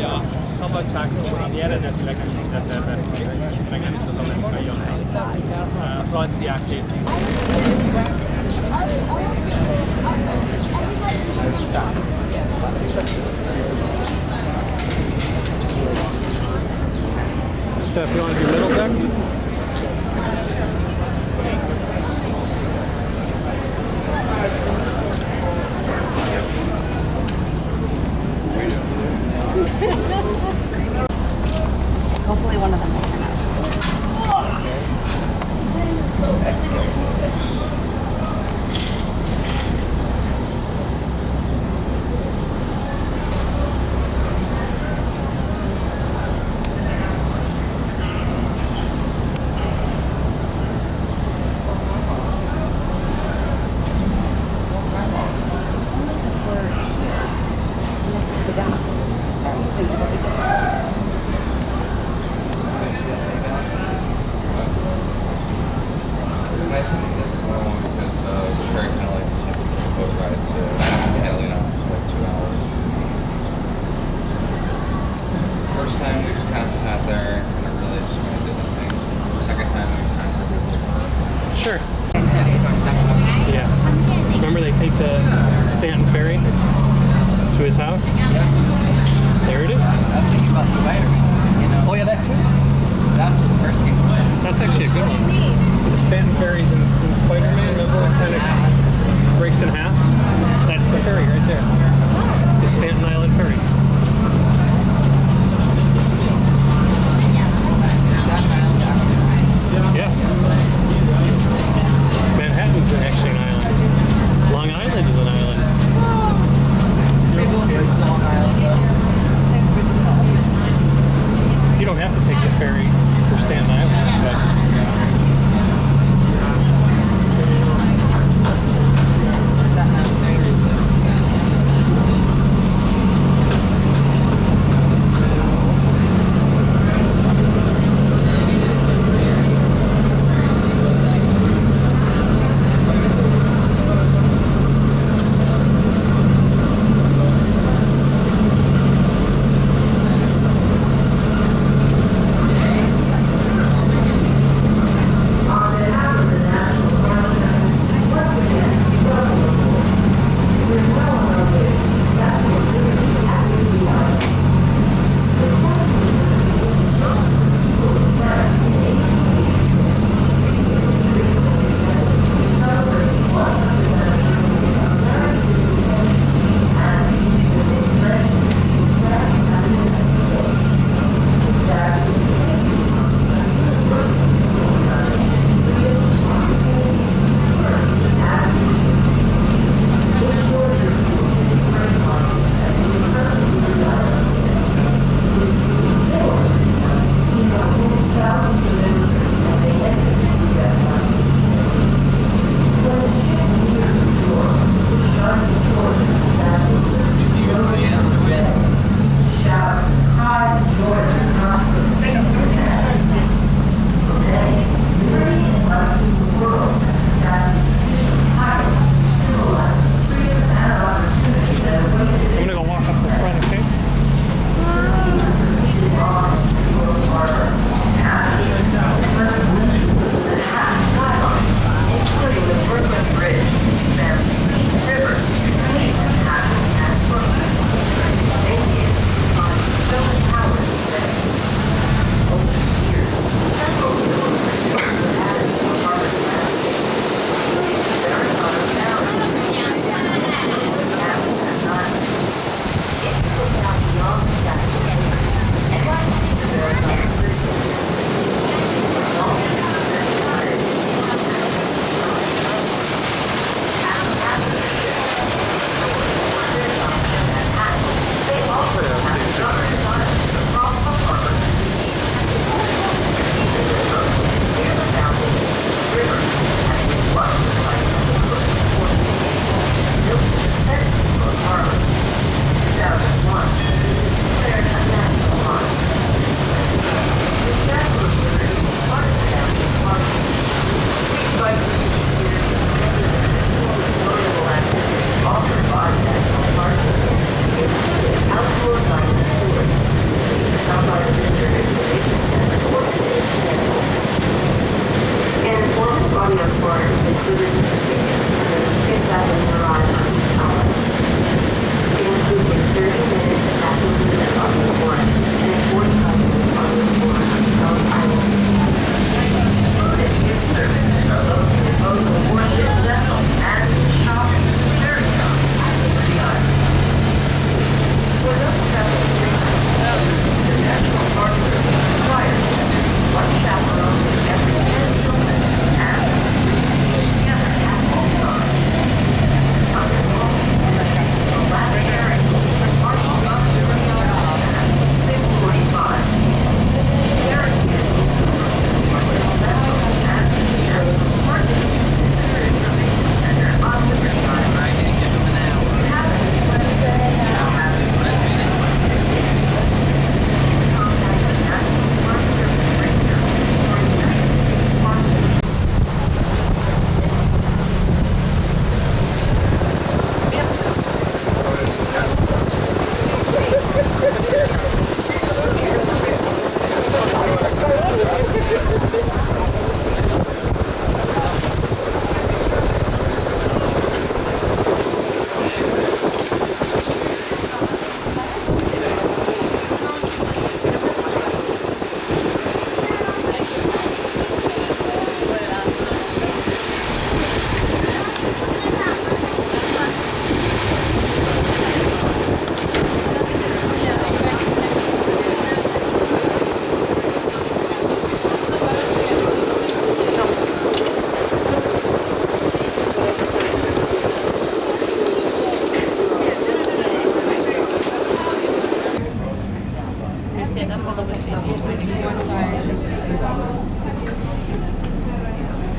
Ja, szabadságszóban eredetileg nem ide tervezték, meg nem is az a lesz mely a hely. A franciák készítik. Steph, you want to do middle deck? Hopefully one of them will turn out. Sure. Yeah. Remember they take the Stanton ferry to his house? There it is. I was thinking about Spider-Man, you know. Oh yeah, that too. That's what the first came from. That's actually a good one. The Stanton ferries in Spider-Man, remember it kind of breaks in half? That's the ferry right there. The Stanton Island ferry. Yes. Manhattan's actually an island. Long Island is an island. Maybe we'll go to Long Island, though. You don't have to take the ferry for Stanton Island, but...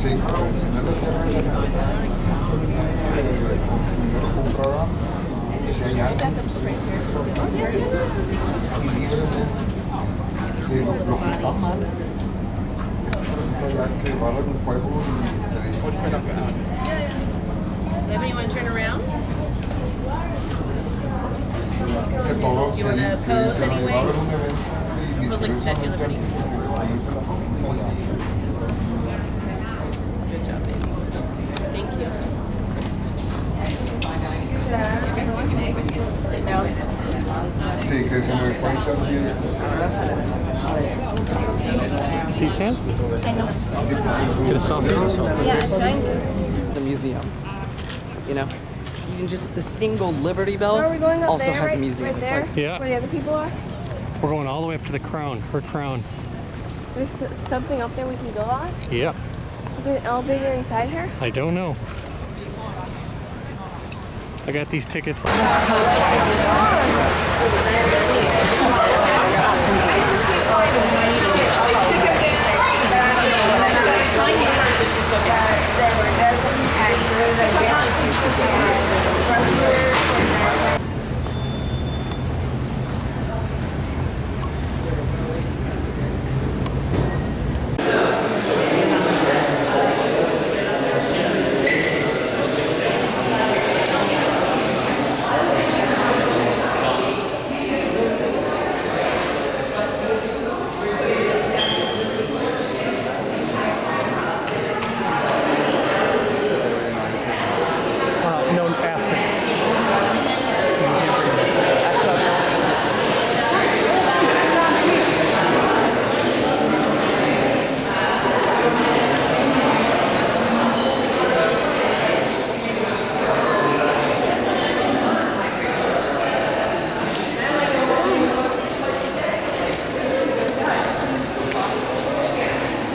Sí, si no lo tienes, primero comprará si hay alguien sí, lo que está mal es ya que va a haber un juego y te dice Maybe you want to turn around? que todo You wanna que pose dice, anyway? va a haber un evento y Pose like Statue of Liberty. comienza la pregunta ya hace. Good job, baby. Thank you. Sit down. Sí, que se me puede servir. See Sam? I know. Get a selfie. Yeah, I'm trying to. The museum. You know, even just the single Liberty Bell So are we going up also there, has right, a museum. right It's there, like, Yeah. where the other people are? We're going all the way up to the crown, her crown. There's something up there we can go on? Yep. There's an elevator inside her? I don't know. I got these tickets. No, after.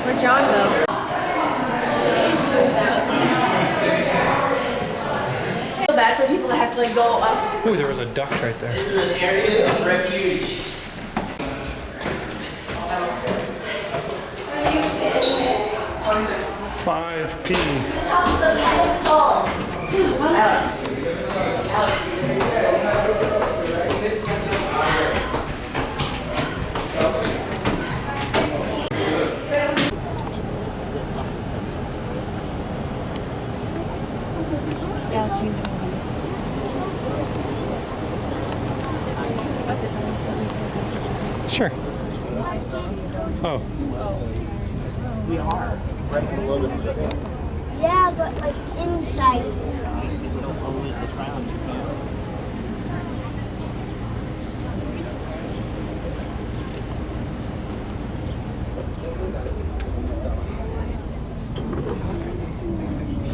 Where John goes. I feel bad for people that have to like go up. Ooh, there was a duck right there. Areas of refuge. Five P. Top of the pedestal. Sure. Oh, Yeah, but like inside.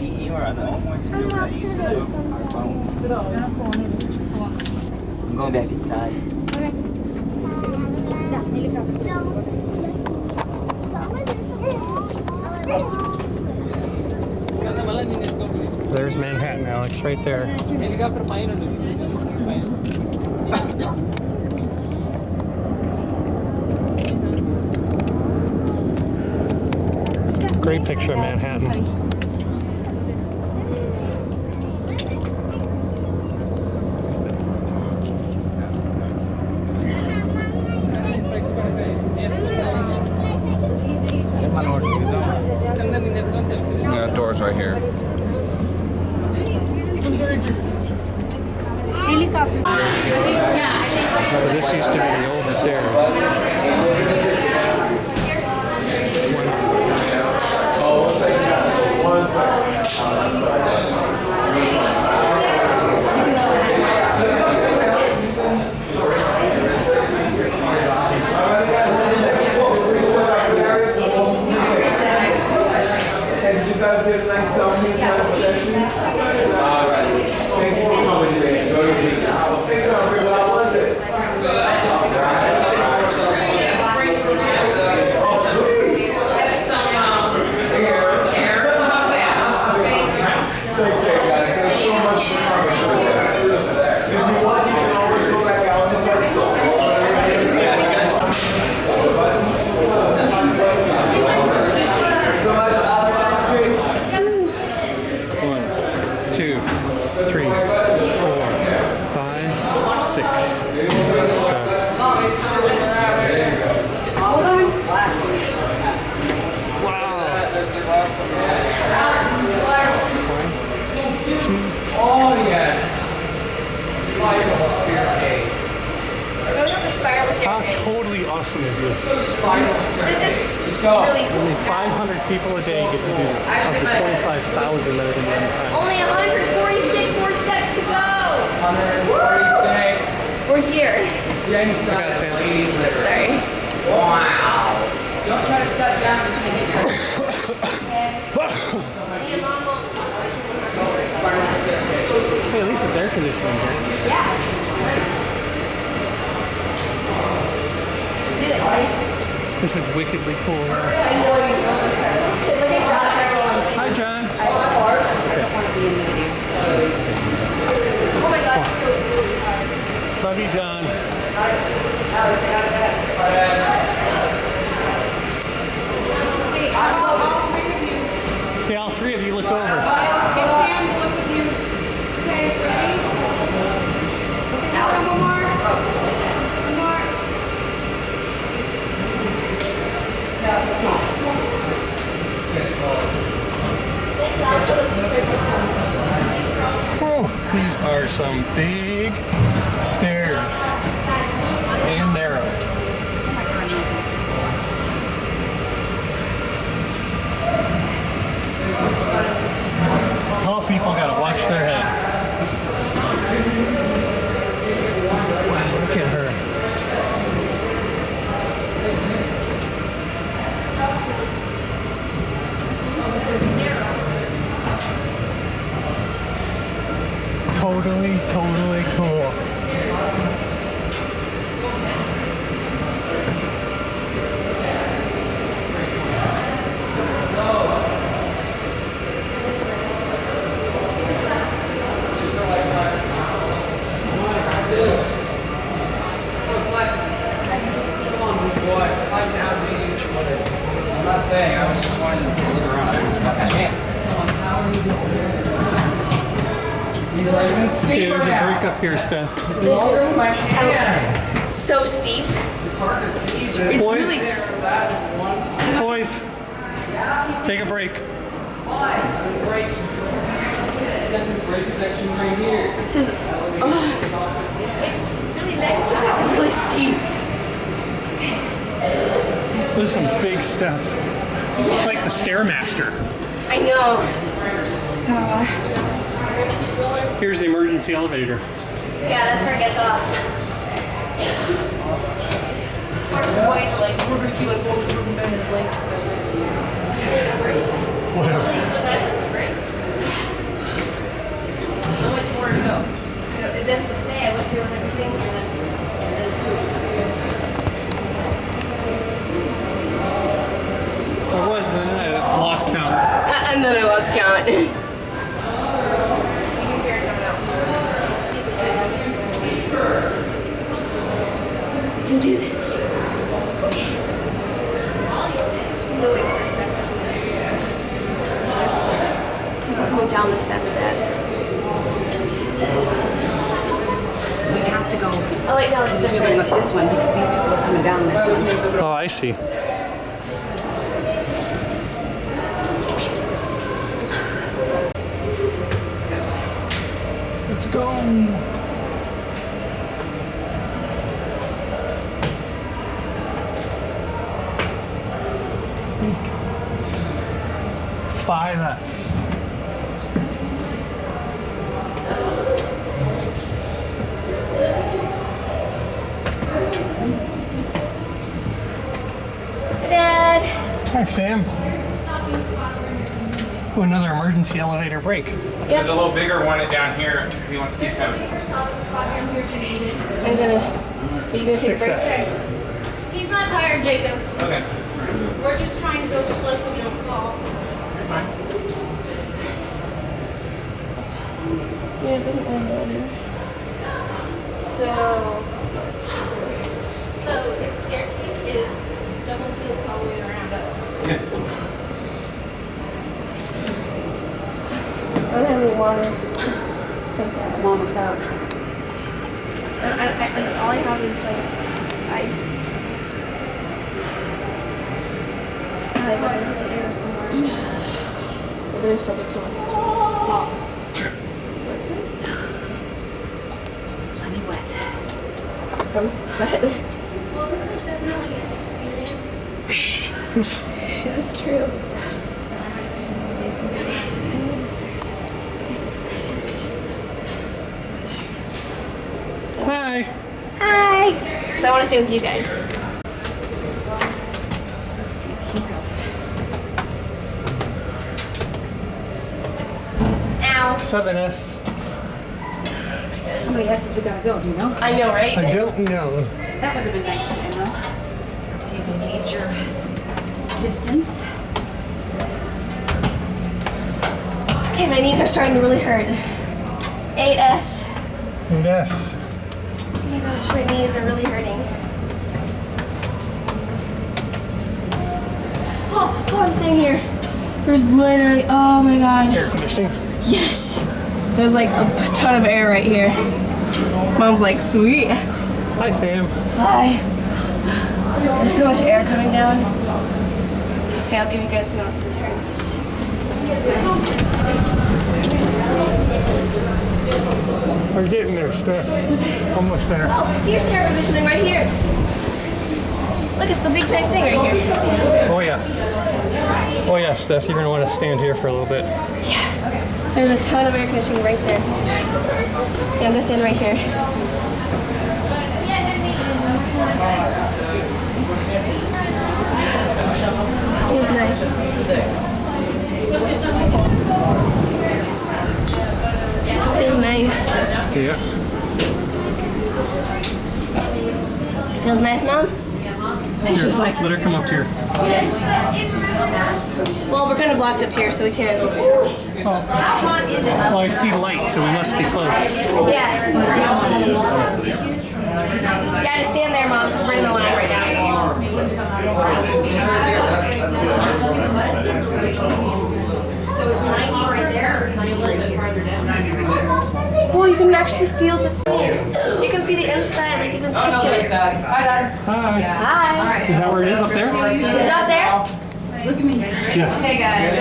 You are the only ones who know how to use our phones. I'm going back inside. there's Manhattan, Alex, right there. Great picture of Manhattan. Yeah, doors right here. So this used to be the old stairs. How staircase. totally awesome is this? This is really cool. Only 500 people a day get to do this. Up to 25,000 that are going to run time. Only 146 more steps to go. 146. We're here. I got Sam. Sorry. Wow. Don't try to step down, you're gonna hit your Me and Mom won't. Hey, at least it's air conditioning here. Yeah. Did it, right? This is wickedly cool. I know you love it. Look at John, everyone. Hi, John. Oh my God. Love you, John. Okay, all three of you look over. Oh, these are some big stairs and narrow. Tall people gotta watch their head. Wow, look at her. Totally cool. I'm not saying, I was just wanting to take a look around. I haven't got the chance. These are even Okay, steeper there's a now. break up here, Steph. This Oh is my hand. so steep. It's hard to see. It's but really. that one step. Boys, take a break. Fine. Break. Second break section right here. This is. It's really nice. Just it's really steep. There's some big steps. It's like the Stairmaster. I know. Here's the emergency elevator. Yeah, that's where it gets off. Parts of the boys are like, we're gonna keep like going through the bed and like. Whatever. How much more to go? It doesn't say. I wish there was everything that says. There was, and then I lost count. And then I lost count. I can do this. Okay. No, wait for a second. People coming down the steps, Dad. So we have to go. Oh wait, no, it's We're going different. up this one because these people are coming down this one. Oh, I see. Let's go. Five us. Dad. Hi, Sam. Ooh, another emergency elevator break. There's a little bigger one down here if he wants to keep coming. I'm gonna. Are you gonna take a break? 6S. He's not tired, Jacob. Okay. We're just trying to go slow so we don't fall. Yeah, it doesn't matter. So his staircase is double helix all the way around us. I don't have any water. So sad. I'm almost out. All I have is like ice. I have a stairs somewhere. There's something so Plenty wet. from sweat. Well, this is definitely an experience. That's true. Hi. Hi. So I want to stay with you guys. Ow. 7S. How many S's we gotta go, do you know? I know, right? I don't know. That would have been nice to know. So you can gauge your distance. Okay, my knees are starting to really hurt. 8S. 8S. Oh my gosh, my knees are really hurting. Oh, I'm staying here. There's literally, oh my god. Air conditioning. Yes! There's like a ton of air right here. Mom's like, sweet. Hi, Sam. Hi. There's so much air coming down. Okay, I'll give you guys some else in return. We're getting there, Steph. Almost there. Oh, here's the air conditioning right here. Look, it's the big giant thing right here. Oh, yeah. Oh, yeah, Steph, you're going to want to stand here for a little bit. Yeah. There's a ton of air conditioning right there. Yeah, I'm going to stand right here. Feels nice. Feels nice. Yeah. Feels nice, Mom? Here, let her come up here. Well, we're kind of blocked up here, so we can't. Well, I see light, so we must be close. Yeah. Yeah, just stand there, Mom, because we're in the line right now. So it's 90 right there, or it's 90 a little bit farther down? Boy, you can actually feel the You can see the inside, like you can touch it. Hi, Dad. Hi. Hi. Is that where it is up there? Is it up there? Look at me. Yes. Hey guys.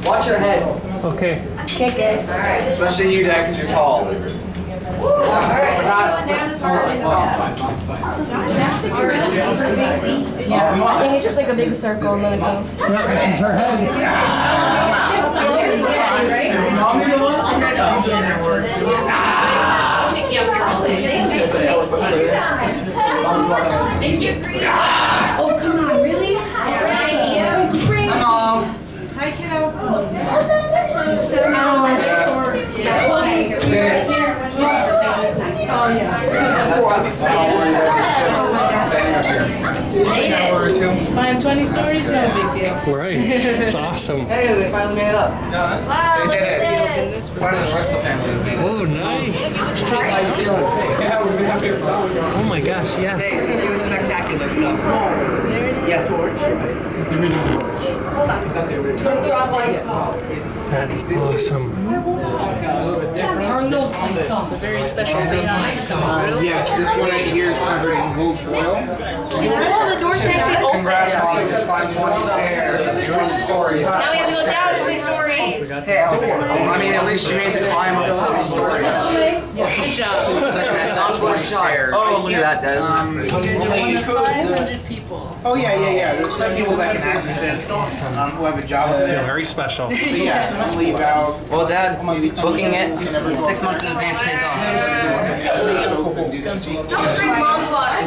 Watch your head. Okay. Okay, guys. Especially you, Dad, because you're tall. I think it's just like a big circle and then it goes. Yeah, this is her head. Oh, come on, really? Hi, Mom. Hi, kiddo. Oh, yeah. That's gotta be fun. All you guys are shifts standing up here. An hour or two. Climb 20 stories, no big deal. Right. It's awesome. Hey, they finally made it up. Wow, They did look it. at this. Finally, the rest of the family made it. Oh, nice. How you feeling? Yeah, we're doing here. Oh my gosh, yes. Hey, it was spectacular stuff. Yes. Hold on. Drop lights off. That is awesome. Turn those lights off. Very special day. Yes, this one right here is covered in gold foil. Oh, the doors can actually open. Congrats, Mom. You just climbed 20 stairs, 20 stories. Now we have to go down 20 stories. Hey, I mean, at least you made the climb up 20 stories. Good job. It's like that's not 20 stairs. Oh, look at that, Dad. Only 500 people. Oh yeah. There's some people that can access it. Who have a job over Feel there. very special. But yeah, only about. Well, Dad, booking it 6 months in advance pays off. Don't drink Mom's water.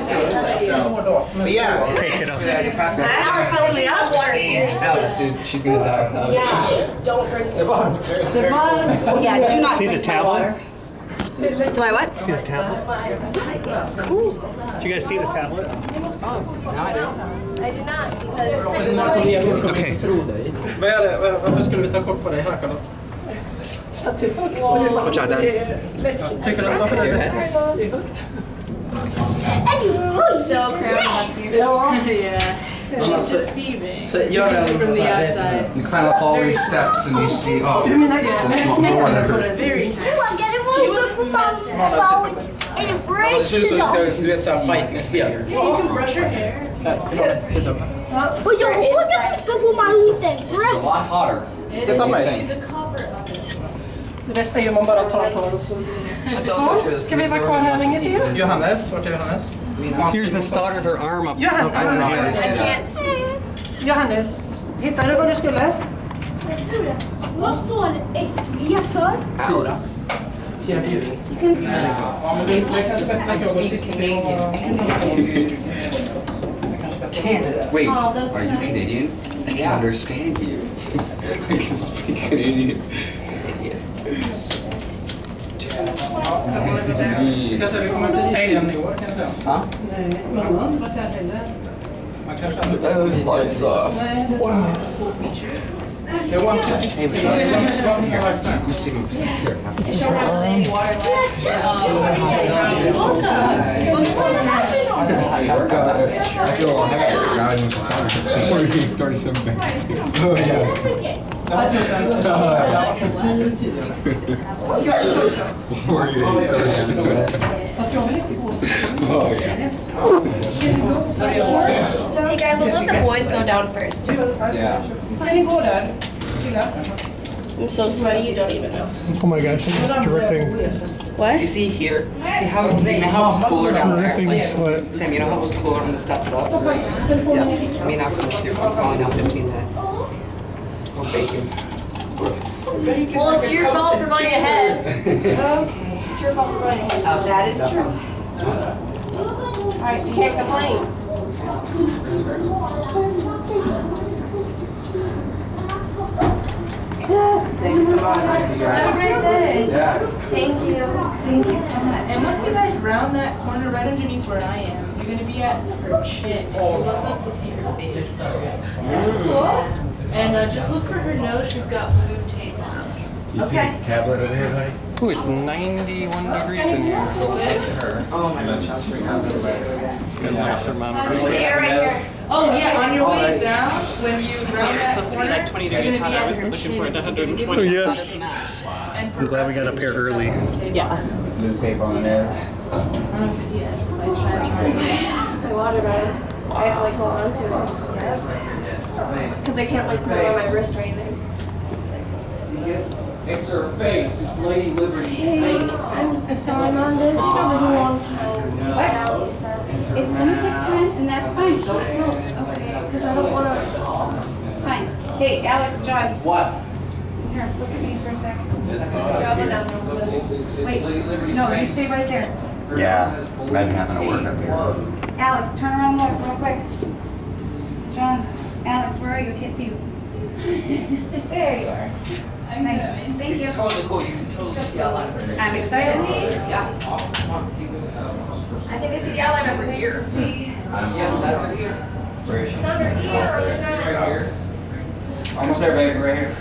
But yeah. Okay, kiddo. Alex, tell me Alex water. Alex, dude, she's gonna die. Yeah, don't drink it. Yeah, do not See the drink tablet? Do I what? See the tablet? Cool. Did you guys see the tablet? Now I do. I do not, because Okay. Varför skulle vi ta kort på dig här, Charlotte? Watch out, Dad. Tycker du att varför det är högt? so crowded up here. Yeah. She's deceiving. Gör den From the outside. You climb up all these steps and you see, oh, it's a small door there. Very nice. Det ser ut som vi ska, du vet, såhär fighting-spel. You can brush her hair. Titta. Och jag vågar inte på maten. It's a lot hotter. Titta på mig. She's a copper oven. Det bästa är ju om man bara tar tag. Ska vi vara kvar här länge till? Johannes, vart är Johannes? Here's the start of her arm up. Johannes, Johannes, hittade du vad du skulle? Jag tror det. Vad står det? 1V för? Fjärde juni. Ja, men det är Canada. Wait, are you Canadian? I can understand you. I can speak Canadian. Kan säga vi kommer till Thailand i år, kan jag säga. Ja. Nej, mamma var här heller. Man kanske aldrig... That was like, Det är one city. Hey, but you seem here. You don't have any water left. I feel heavy. Not even 37 Oh, yeah. Fast jag vill inte gå så. Hey guys, let's let the boys go down first. Yeah. Ska ni gå där? Killar? I'm so sweaty, you don't even know. Oh my gosh, I'm just dripping. What? you see here? See how you know how it was cooler down there? Dripping sweat. Sam, you know how it was cooler on the steps up? Yeah. Me and I was going through probably now 15 minutes. Oh, bacon. Well, it's your fault for going ahead. Okay. It's your fault for going ahead. Oh, that is true. Alright, you can't complain. Thank you so much. Have a great day. Yeah. Thank you. Thank you so much. And once you guys round that corner right underneath where I am, you're gonna be at her chin. And you look up to see her face. That's cool. And just look for her nose. She's got blue tape on. You see the tablet over here, buddy? Ooh, it's 91 degrees in here. Oh my gosh. Got my thermometer. See it right here. Oh yeah, on your way down, when you round that corner, 20 you're degrees gonna hot. be I at was her looking chin. for it to and you're gonna 120. get Yes. And I'm glad we got up here early. Yeah. Blue tape on there. My water bottle. I have to like hold on to it. Because I can't like put it on my wrist or anything. It's her face. It's Lady Liberty's Hey, face. I'm sorry, Mom. This is gonna take a long time to get out and stuff. It's gonna take time, and that's fine. Go slow. Okay, because I don't want to. It's fine. Hey, Alex, John, What? here, look at me for a second. It's Wait, Lady Liberty's no, you face. stay right there. Yeah. Imagine having to work up here. Alex, turn around and look real quick. John, Alex, where are you? I can't see you. There you are. Nice. Thank you. It's totally cool. You can totally yell at her. I'm excited. Yeah, it's awesome. Come on, keep it. I think I see the outline over here. See. Yeah, that's her ear. Where is she? Under ear. Right here. Almost there, baby. Right here.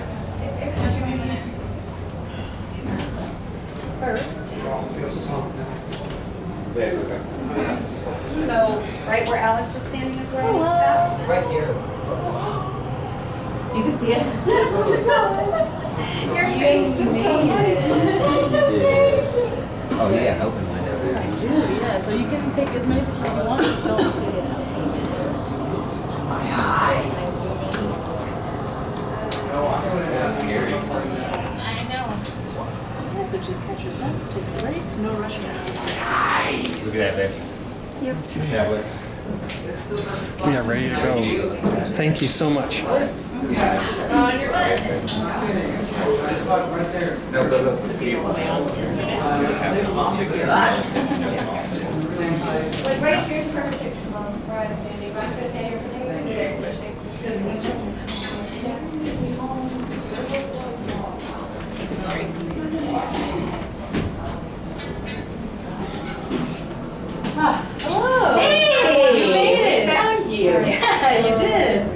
First, Babe, okay. so right where Alex was standing is where I need to stop. Right here. You can see it. Your face is so Oh, yeah, an open window. Yeah, so you can take as many pictures as you want, just don't stay out. That's scary. I know. Yeah, so just catch your breath, take a break, no rushing. Look at that, babe. Yep. Tablet. We are ready to go. Thank you so much. on your butt. Right there. No, go, go. Like right here's a perfect picture, Mom, where I'm standing. But I'm gonna stand here for a second. You're there for a second. Hello! Hey! You made it! Found you! Yeah, you did!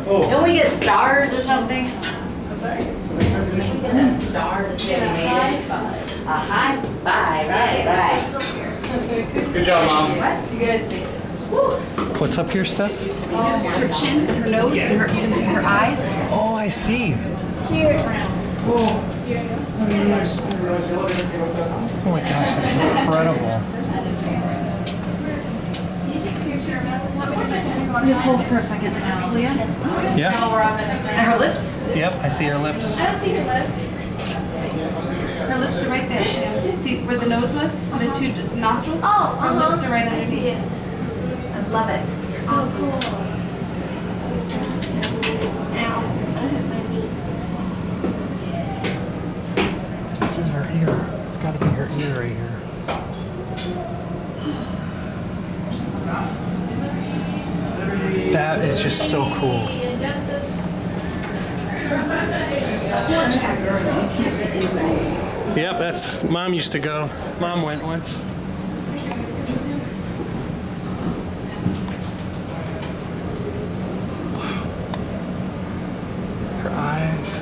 Don't we get stars or something? I'm sorry. Stars. Get a high five. A high five. Right. Good job, Mom. You guys made it. What's up here, Steph? Just her chin and her nose and her, you can see her eyes. Oh, I see. Here. Oh my gosh, that's incredible. Just hold it for a second, will you? Yeah. And her lips? Yep, I see her lips. I don't see your lip. Her lips are right there. Sam. See where the nose was? See the two nostrils? Oh, her lips are right I see underneath. it. I love it. It's so cool. Ow. I hit my knee. This is her ear. It's got to be her ear right here. That is just so cool. Yep, that's Mom used to go. Mom went once. Her eyes.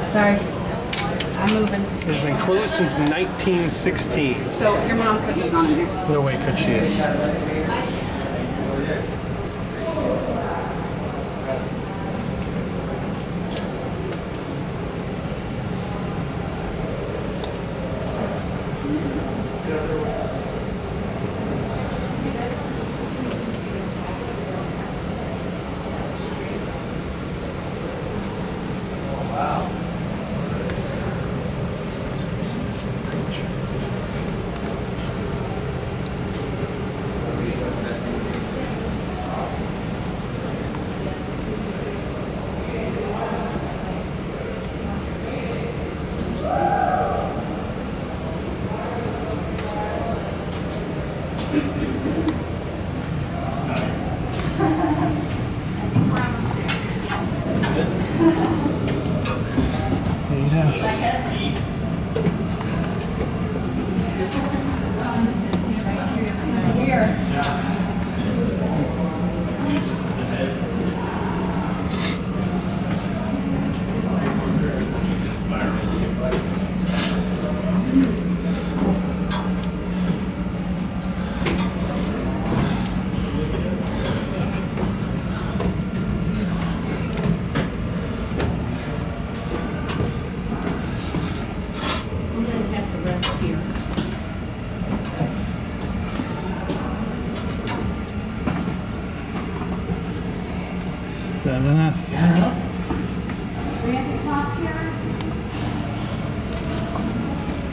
Sorry. I'm moving. It's been closed since 1916. So your mom couldn't have gone in there. No way could she have.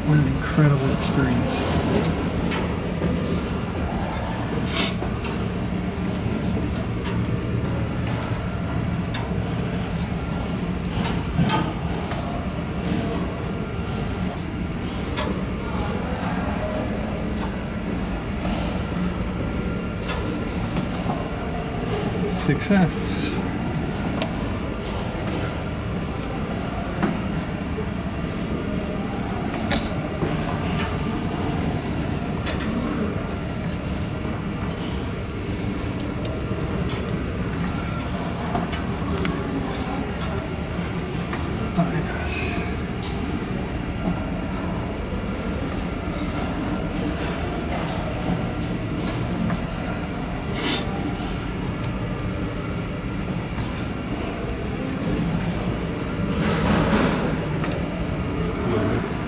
What an incredible experience. Success.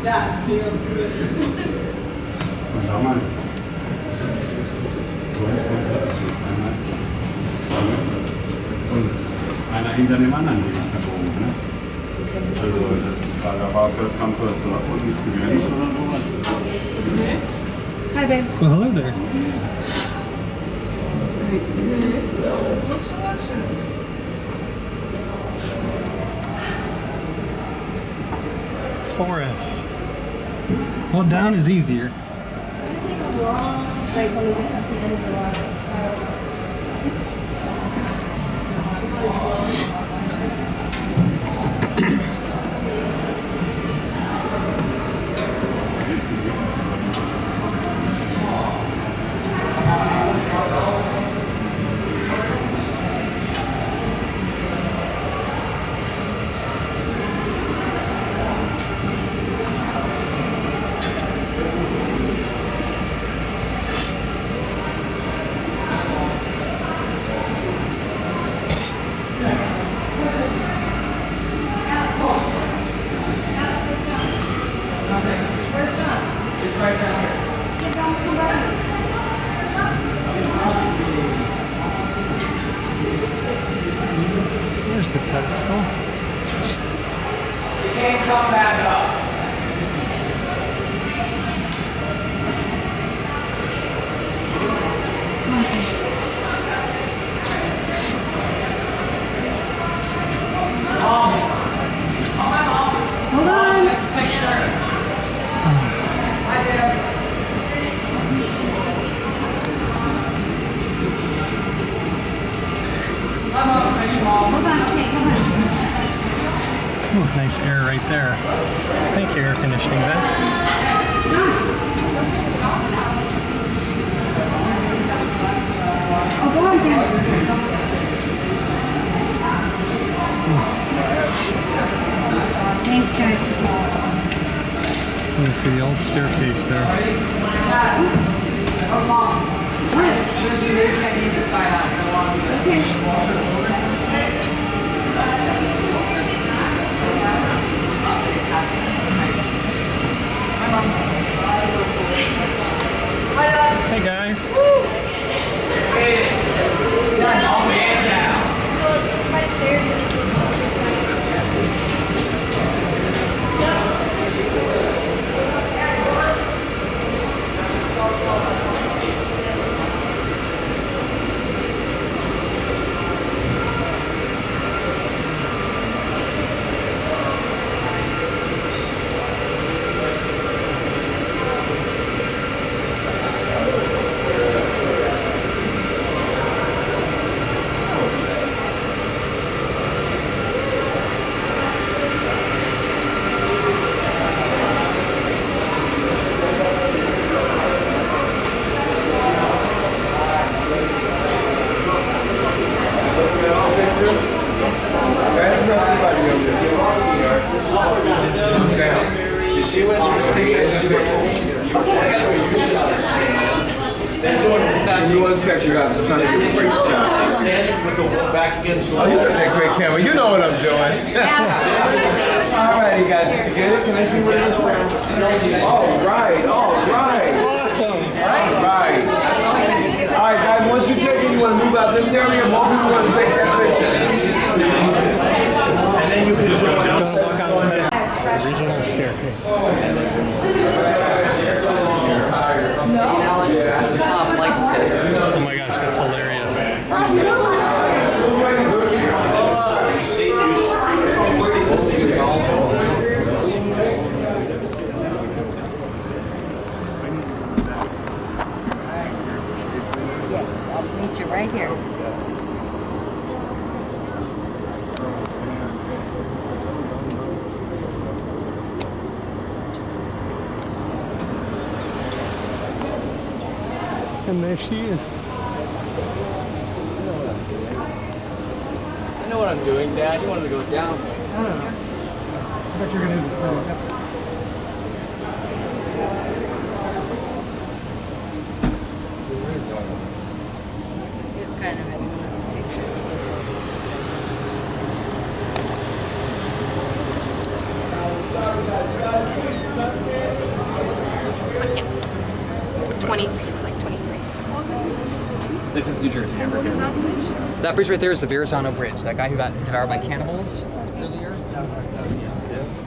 Das feels good. Und damals, und einer hinter dem anderen gebogen, ne? Also da war First Come First Serve und nicht begrenzt oder sowas. Hi, babe. Well, hello there. Forest. Well, down is easier. Hold on. Hold on, okay, come on. Ooh, nice air right there. Thank you, air conditioning vent. Oh, go on, Sam. Thanks, guys. You can see the old staircase there. Hey guys. You see what these pictures are? Give me 1 second, guys. I'm trying to do a great shot. Standing with the wall back against the Oh, you got that great camera. You know what I'm doing. Alrighty, guys. Did you get it? Can I see what it is? All right. All right. Awesome. Right. Alright, guys. Once you take it, you want to move out this area. More people want to take that picture. and then you can Just join gonna us. walk on the original staircase. Oh my gosh, that's hilarious. Yes, I'll meet you right here. And there she is. I know what I'm doing, Dad. You wanted to go down. I don't know. I bet you're gonna It's kind of in It's 20, it's like 23. This is New Jersey. That bridge right there is the Verrazano Bridge. That guy who got devoured by cannibals earlier. Yes.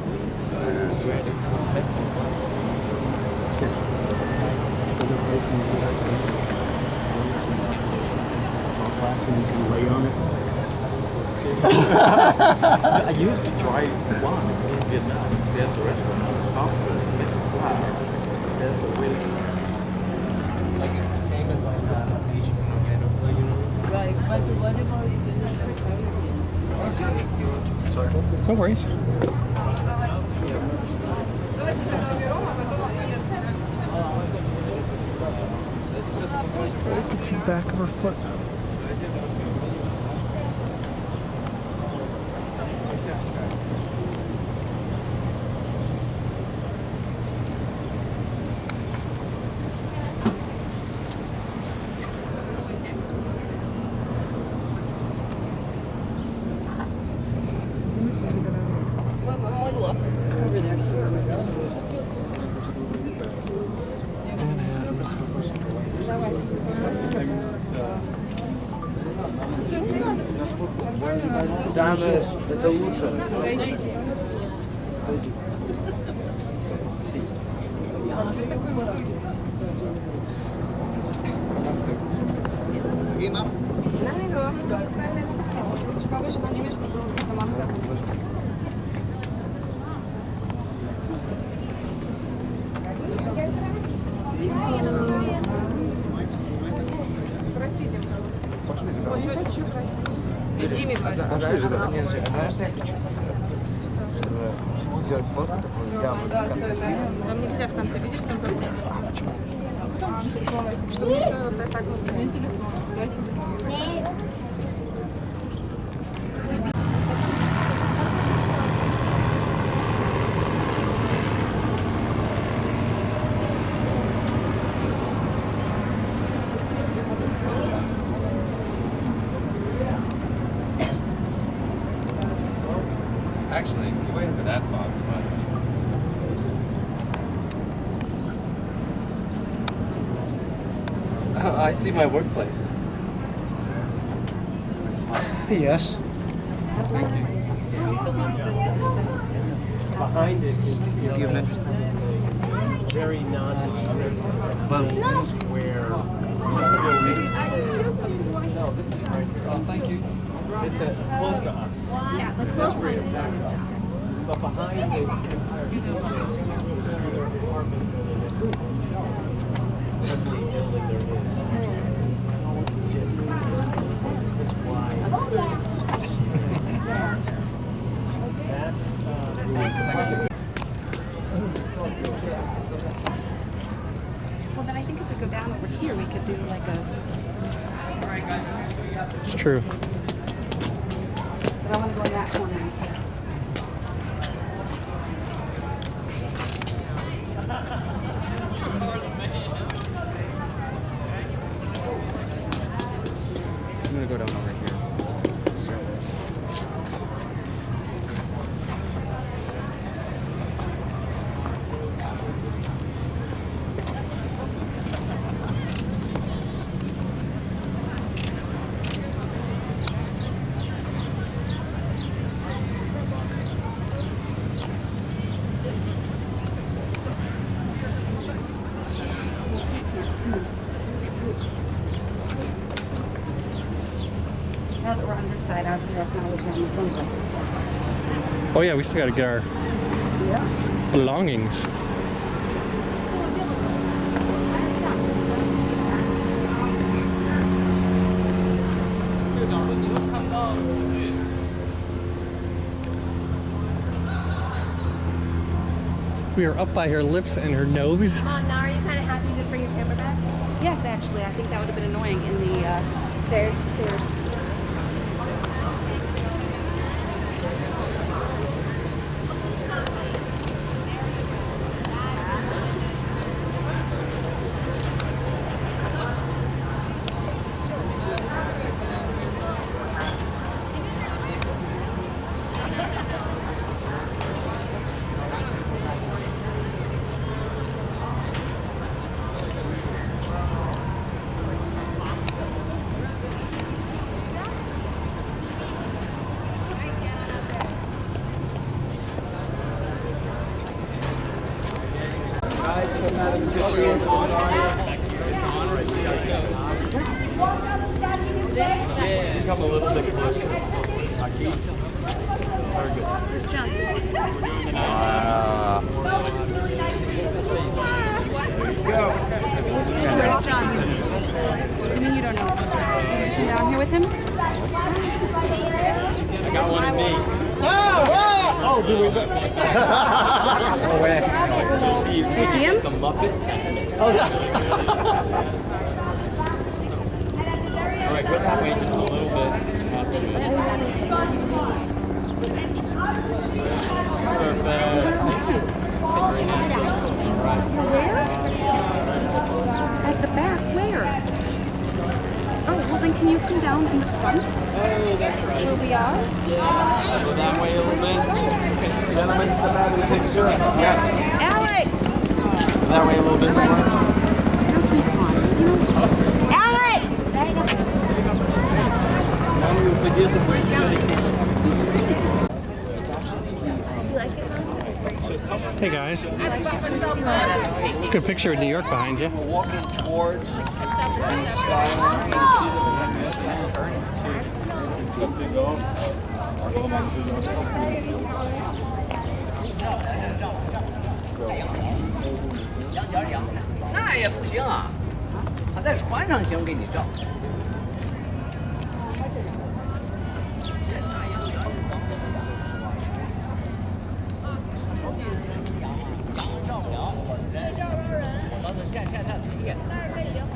I used to try one in Vietnam. There's a restaurant on top of it. There's a way. Like it's the same as like Asian Right. What's Sorry. No worries. It's the back of her foot. Dame, это лучше. came up? Знаешь, что я хочу? Чтобы сделать фотку такую, я буду в конце. Там нельзя в конце, видишь, там забор. Почему? Потому что мне вот так вот заметили. Actually, we waited for that talk, but... I see my workplace. Yes. Thank you. Behind it is If you've noticed. very non-square. No, this is right here. Oh, thank you. This is close to us. Yeah, so That's close. great. But behind the entire apartments building every building there is. Just this wide. That's Well, then I think if we go down over here, we could do like a. it's true. But I want to go in that corner and take. I'm gonna go down over here. Now that we're on this side, out here, now we're on the front side. Oh yeah, we still gotta get our belongings. We are up by her lips and her nose. Now are you kind of happy to bring your camera back? Yes, actually, I think that would have been annoying in the stairs. Come a little bit closer. Very good. Where's John? Where's John? What do you mean you don't know? You down here with him? I got one in me. Oh, do we go? Oh, wait. Do you see him? The Muppet. Oh, yeah. All right, go that way just a little bit. Not too bad. At the back, where? Oh, well then can you come down in the front? Oh, that's right. Where we are? Yeah. Go that way a little bit. Gentlemen, step out of the picture. Yeah. Alex! That way a little bit more. No, he's on. Alex! Hey guys. Good picture of New York behind you. We're walking towards 那也不行啊，他在船上行，给你照。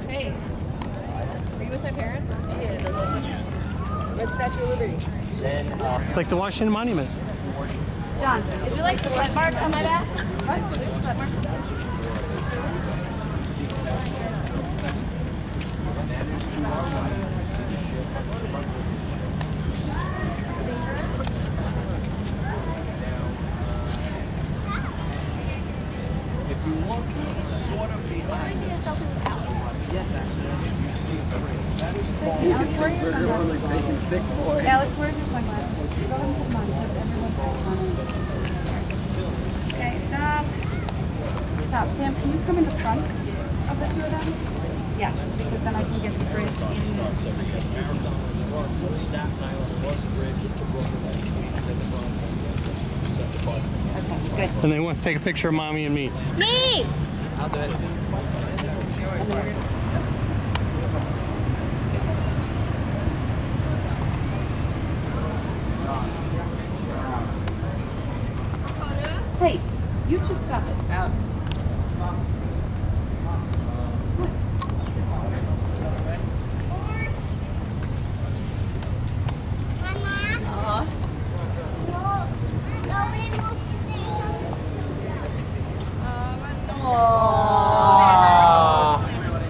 Hey, are you with my parents? Yeah, Red Statue of Liberty. It's like the Washington Monument. John, is it like sweat marks on my back? What? There's sweat marks. If you look sort of behind this, Yes, actually. Alex, where are your sunglasses? Alex, where's your sunglasses? Go ahead and put them on because everyone's got them on. Okay, stop. Stop. Sam, can you come in the front of the two of them? Yes, because then I can get the bridge in. marathoners run from Staten Island Bus Bridge into Brooklyn and Queens and the Bronx and Central Park. Okay, good. And they want to take a picture of mommy and me. Me! I'll do it. Hey, you just stop it. Alex. What?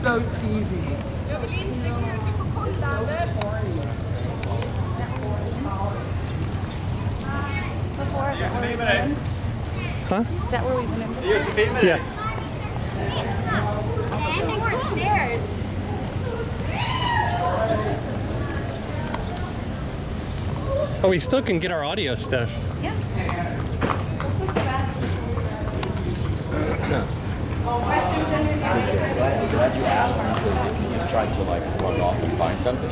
So cheesy. Before, is that where we went in? Huh? Is that where we went in? Yeah. I think we're stairs. Oh, we still can get our audio stuff. Yes. Glad you asked because if you just tried to like run off and find something.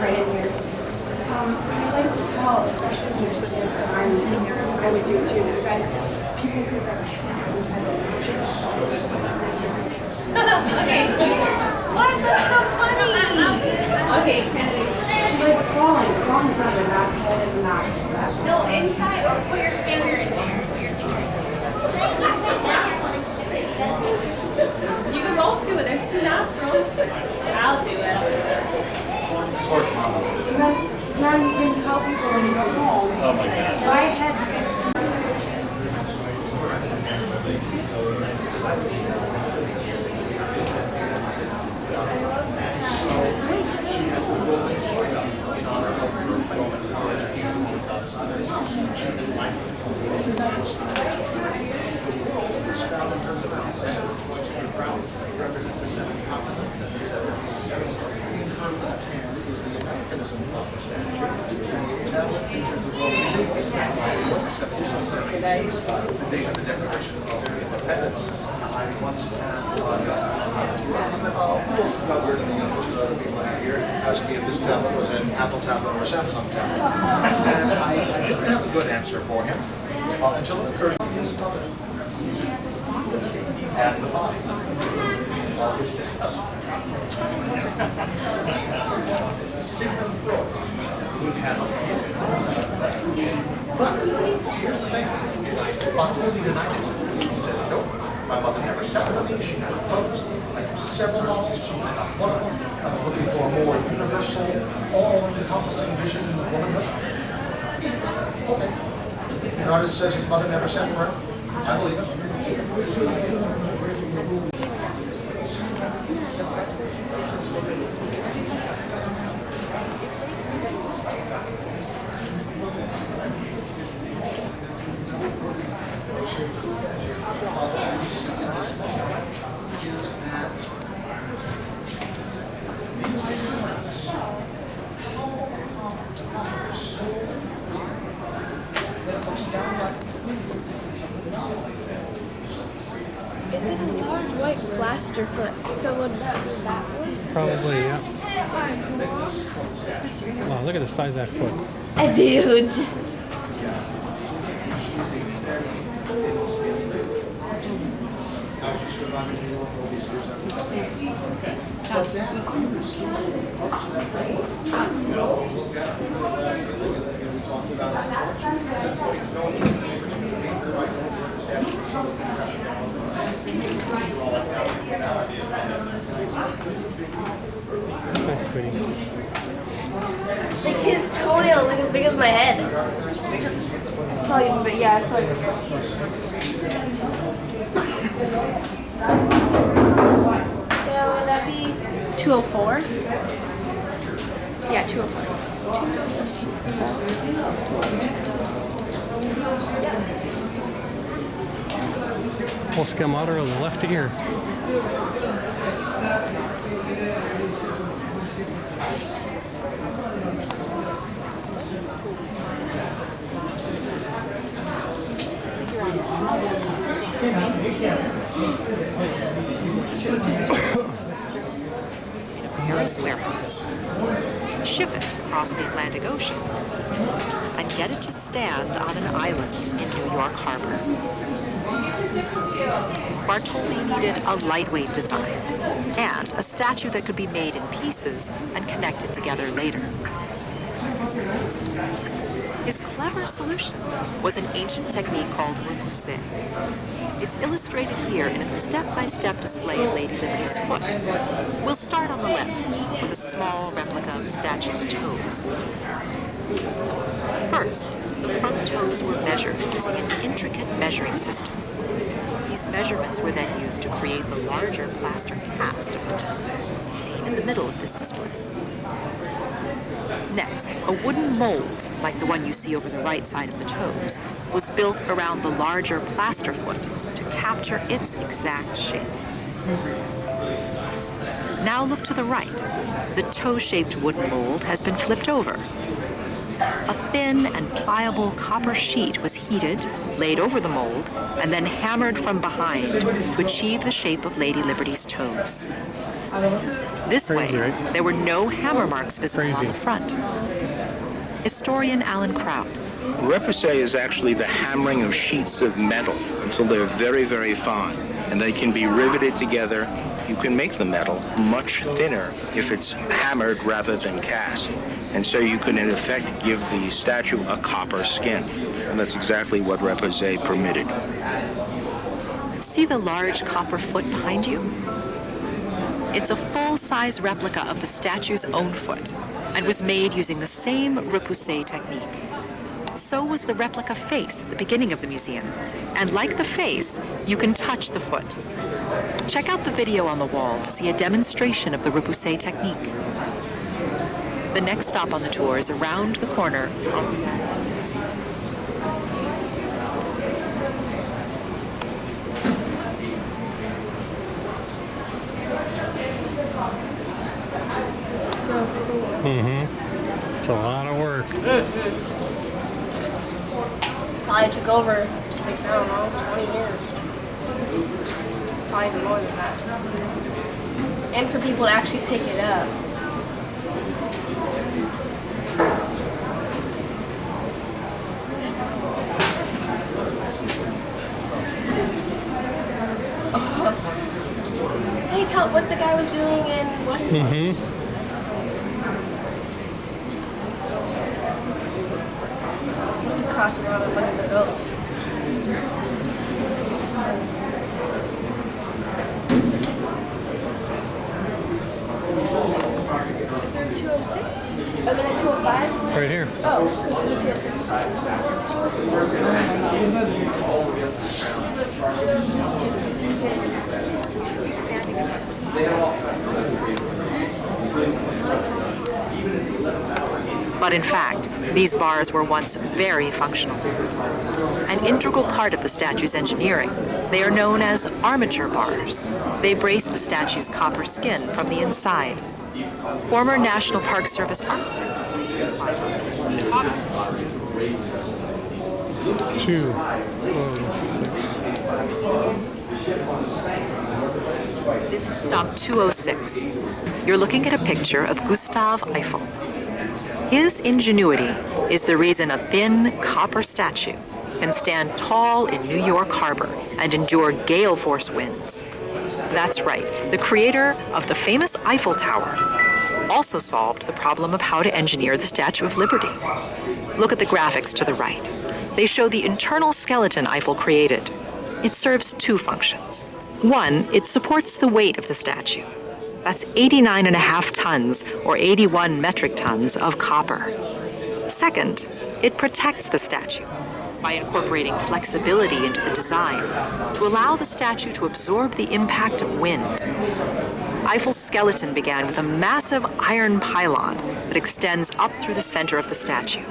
right in here. I like to tell, especially when you're sitting inside I would do too, you guys, people who are inside Okay. What? That's so funny. Okay, Kennedy. She likes falling. Falling's not a not head and not. No, inside or put your finger in there. You can both do it. There's 2 nostrils. I'll do it. And then, now you can tell people when you go home. Oh my God. Try head fixed. Represent the 7 continents and the 7 seas. In her left hand is the Americanism of the statue. The tablet features the Roman numerals, 1776, the date of the Declaration of Independence. I once had where the people have here asked me if this tablet was an Apple tablet or a Samsung tablet. And I didn't have a good answer for him until it occurred to me. And the body. Sigmund Freud would have a but here's the thing. Utterly denied it. He said, nope, my mother never sat for me. She never posed. I used several models. She was not one of them. I was looking for a more universal, all-encompassing vision in womanhood. Okay. An artist says his mother never sat for him. I believe it. It says a large white plaster foot, so would that be that one? Probably, yeah. Wow, look at the size of that foot. It's huge. That's pretty. Like his toenail is like as big as my head. Probably even big, yeah, it's probably bigger. So would that be 204? Yeah, 204. Whole schemato on the left ear. Paris warehouse. Ship it across the Atlantic Ocean and get it to stand on an island in New York Harbor. Bartoli needed a lightweight design and a statue that could be made in pieces and connected together later. His clever solution was an ancient technique called repoussé. It's illustrated here in a step-by-step display of Lady Liberty's foot. We'll start on the left with a small replica of the statue's toes. First, the front toes were measured using an intricate measuring system. These measurements were then used to create the larger plaster cast of the toes, seen in the middle of this display. Next, a wooden mold, like the one you see over the right side of the toes, was built around the larger plaster foot to capture its exact shape. Now look to the right. The toe-shaped wooden mold has been flipped over. A thin and pliable copper sheet was heated, laid over the mold, and then hammered from behind to achieve the shape of Lady Liberty's toes. This way, there were no hammer marks visible on the front. Historian Alan Kraut. Repoussé is actually the hammering of sheets of metal until they're very, very fine, and they can be riveted together. You can make the metal much thinner if it's hammered rather than cast, and so you can in effect give the statue a copper skin, and that's exactly what Repoussé permitted. See the large copper foot behind you? It's a full-size replica of the statue's own foot, and was made using the same repoussé technique. So was the replica face at the beginning of the museum. And like the face, you can touch the foot. Check out the video on the wall to see a demonstration of the repoussé technique. The next stop on the tour is around the corner on the left. So cool. It's a lot of work. Probably took over, like, I don't know, 20 years. Probably even more than that. And for people to actually pick it up. That's cool. Oh. Hey, tell what the guy was doing in Washington. Must have cost a lot of money to build. Is there a 206? Are there a 205? Right here. But in fact, these bars were once very functional. An integral part of the statue's engineering, they are known as armature bars. They brace the statue's copper skin from the inside. Former National Park Service architect. 206. This is stop 206. You're looking at a picture of Gustav Eiffel. His ingenuity is the reason a thin copper statue can stand tall in New York Harbor and endure gale force winds. That's right, the creator of the famous Eiffel Tower also solved the problem of how to engineer the Statue of Liberty. Look at the graphics to the right. They show the internal skeleton Eiffel created. It serves two functions. One, it supports the weight of the statue. That's 89.5 tons, or 81 metric tons, of copper. Second, it protects the statue by incorporating flexibility into the design to allow the statue to absorb the impact of wind. Eiffel's skeleton began with a massive iron pylon that extends up through the center of the statue.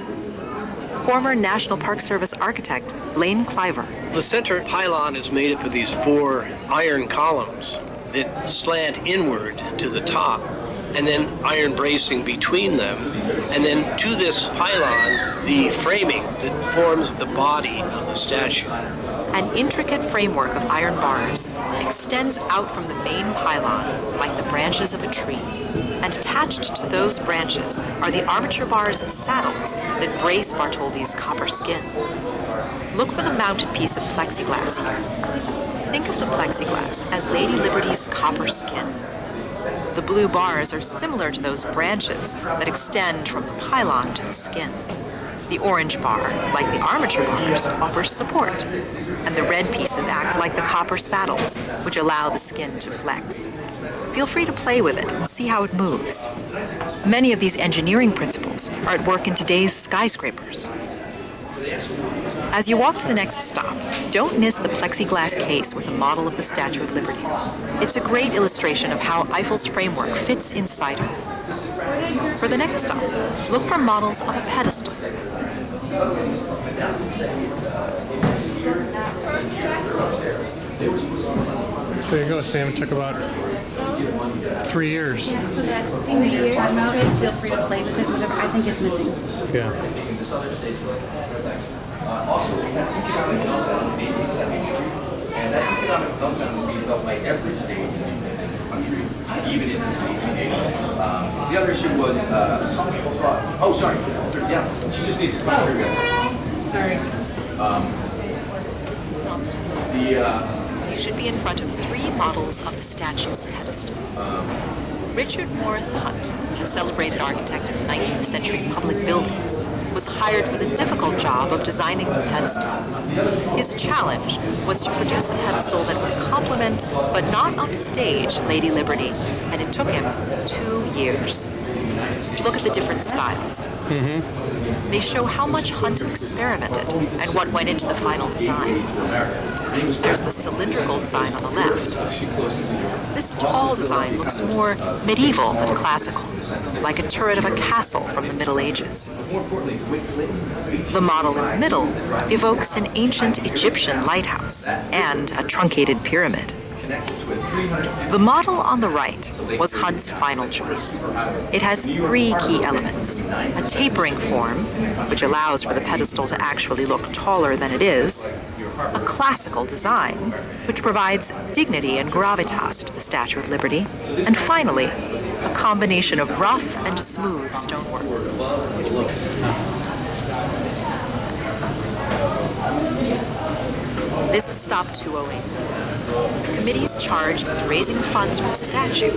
Former National Park Service architect Blaine Cliver. The center pylon is made up of these 4 iron columns that slant inward to the top, and then iron bracing between them. And then to this pylon, the framing that forms the body of the statue. An intricate framework of iron bars extends out from the main pylon like the branches of a tree. And attached to those branches are the armature bars and saddles that brace Bartholdi's copper skin. Look for the mounted piece of plexiglass here. Think of the plexiglass as Lady Liberty's copper skin. The blue bars are similar to those branches that extend from the pylon to the skin. The orange bar, like the armature bars, offers support, and the red pieces act like the copper saddles, which allow the skin to flex. Feel free to play with it and see how it moves. Many of these engineering principles are at work in today's skyscrapers. As you walk to the next stop, don't miss the plexiglass case with the model of the Statue of Liberty. It's a great illustration of how Eiffel's framework fits inside her. For the next stop, look for models of a pedestal. There you go, Sam. It took about 3 years. Yeah, so that thing that you're talking about, feel free to play with it, whatever. I think it's missing. Yeah. Also, economic meltdown, and that economic meltdown was being felt by every state. country, even into the 1880s. The other issue was some people thought, oh, sorry, yeah, she just needs to come through here. Sorry. This is stopped. You should be in front of 3 models of the statue's pedestal. Richard Morris Hunt, the celebrated architect of 19th century public buildings, was hired for the difficult job of designing the pedestal. His challenge was to produce a pedestal that would complement, but not upstage, Lady Liberty, and it took him 2 years. Look at the different styles. They show how much Hunt experimented and what went into the final design. There's the cylindrical design on the left. This tall design looks more medieval than classical, like a turret of a castle from the Middle Ages. The model in the middle evokes an ancient Egyptian lighthouse and a truncated pyramid. The model on the right was Hunt's final choice. It has 3 key elements: a tapering form, which allows for the pedestal to actually look taller than it is, a classical design, which provides dignity and gravitas to the Statue of Liberty, and finally, a combination of rough and smooth stonework. This is stop 208. The committees charged with raising funds for the statue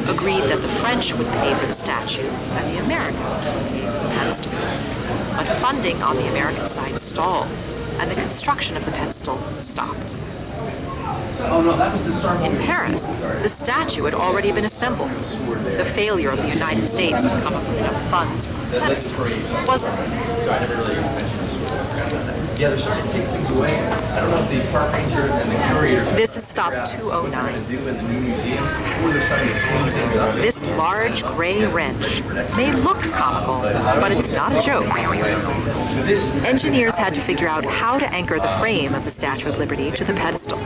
agreed that the French would pay for the statue and the Americans would pay for the pedestal. But funding on the American side stalled, and the construction of the pedestal stopped. In Paris, the statue had already been assembled. The failure of the United States to come up with enough funds for the pedestal was... Yeah, they're starting to take things away. I don't know if the park ranger and the curators... This is stop 209. This large gray wrench may look comical, but it's not a joke. Engineers had to figure out how to anchor the frame of the Statue of Liberty to the pedestal.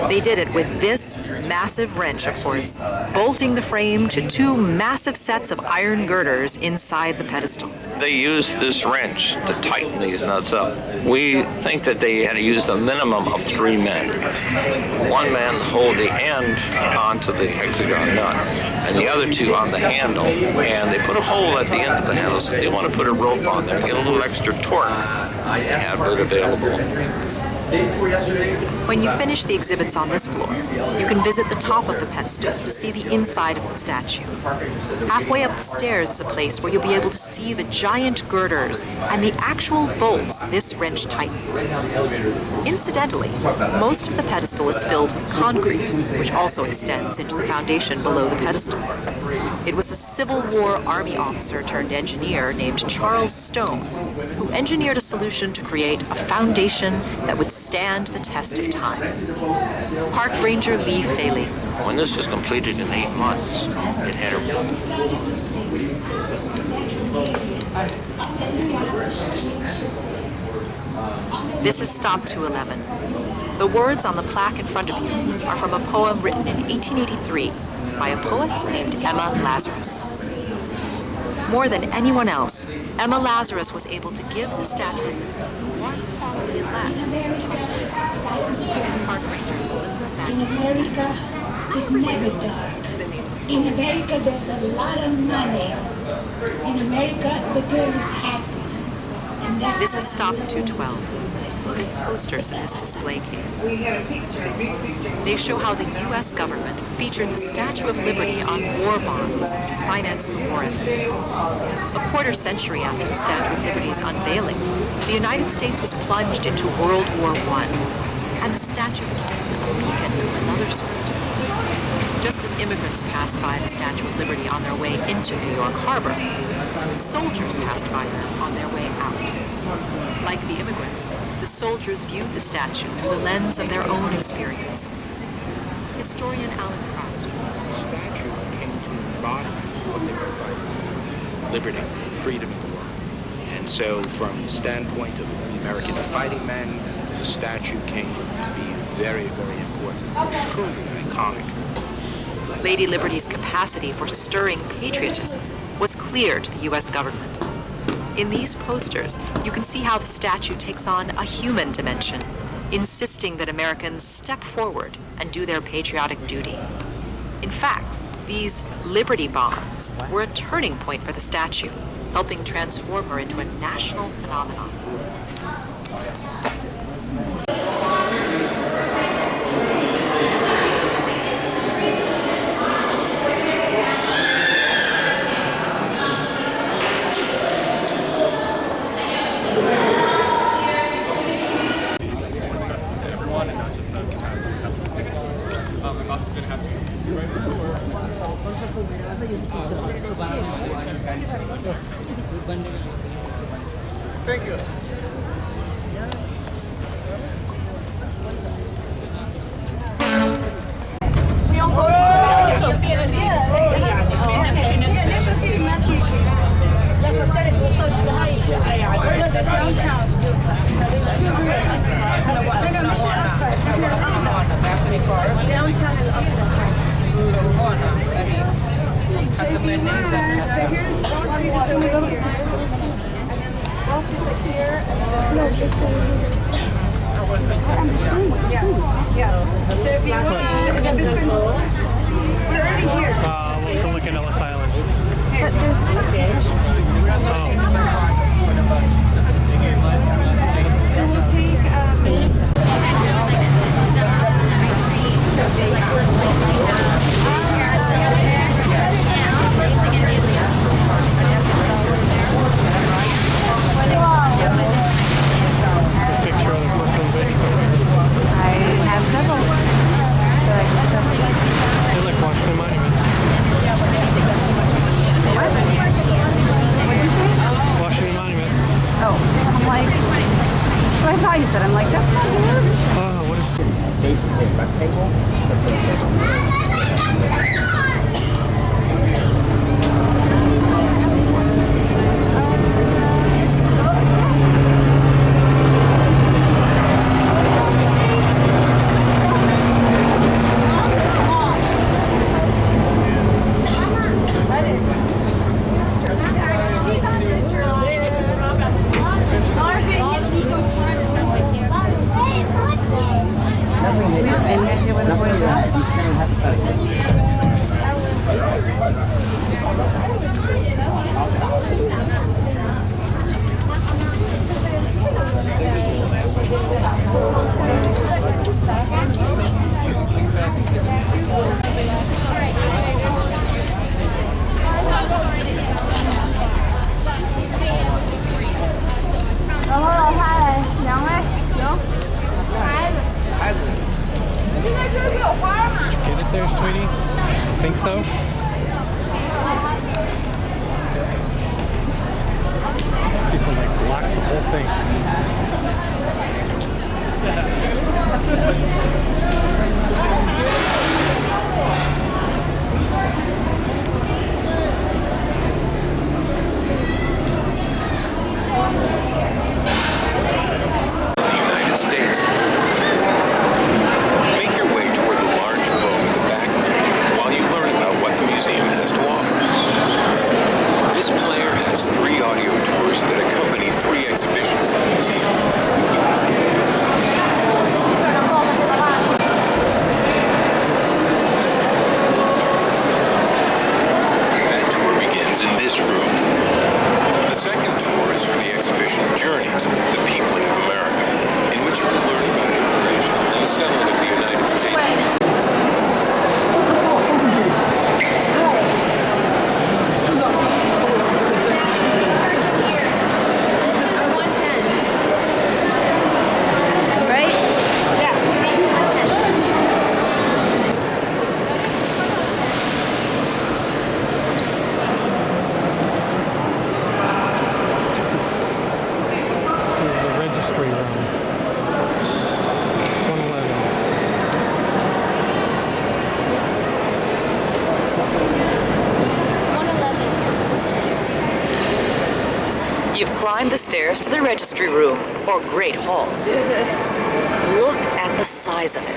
They did it with this massive wrench, of course, bolting the frame to 2 massive sets of iron girders inside the pedestal. They used this wrench to tighten these nuts up. We think that they had to use a minimum of 3 men. 1 man hold the end onto the hexagon nut, and the other 2 on the handle. And they put a hole at the end of the handle, so if they want to put a rope on there and get a little extra torque, they have it available. When you finish the exhibits on this floor, you can visit the top of the pedestal to see the inside of the statue. Halfway up the stairs is a place where you'll be able to see the giant girders and the actual bolts this wrench tightened. Incidentally, most of the pedestal is filled with concrete, which also extends into the foundation below the pedestal. It was a Civil War Army officer turned engineer named Charles Stone who engineered a solution to create a foundation that would stand the test of time. Park Ranger Lee Faley. When this was completed in 8 months, it had a... This is stop 211. The words on the plaque in front of you are from a poem written in 1883 by a poet named Emma Lazarus. More than anyone else, Emma Lazarus was able to give the statue one quality it lacked. Park Ranger Melissa In America, it's never dark. In America, there's a lot of money. In America, the girl is happy. And that's This is stop 212. Look at posters in this display case. They show how the U.S. government featured the Statue of Liberty on war bonds to finance the war effort. A quarter century after the Statue of Liberty's unveiling, the United States was plunged into World War I, and the statue became a beacon of another sort. Just as immigrants passed by the Statue of Liberty on their way into New York Harbor, soldiers passed by her on their way out. Like the immigrants, the soldiers viewed the statue through the lens of their own experience. Historian Alan Prout. The statue came to embody what they were fighting for: liberty, freedom in the war. And so, from the standpoint of the American fighting men, the statue came to be very, very important, truly iconic. Lady Liberty's capacity for stirring patriotism was clear to the U.S. government. In these posters, you can see how the statue takes on a human dimension, insisting that Americans step forward and do their patriotic duty. In fact, these Liberty Bonds were a turning point for the statue, helping transform her into a national phenomenon. Thank you. Downtown is up so here's Wall Street is over here. Wall Street's like here. No, just so yeah. So if you want, is that good? We're already here. We'll come look at Ellis Island. But there's so we'll take I'm like, that's not good. Oh, what is it? Basically a rectangle. Get it there, sweetie? Think so? People like block the whole thing. The United States. Make your way toward the large room in the back while you learn about what the museum has to offer. This player has 3 audio tours that accompany 3 exhibitions in the museum. That tour begins in this room. The second tour is for the exhibition Journeys, The Peopling of America, in which you will learn about immigration and the settlement of the United States. You've climbed the stairs to the registry room, or Great Hall. Look at the size of it.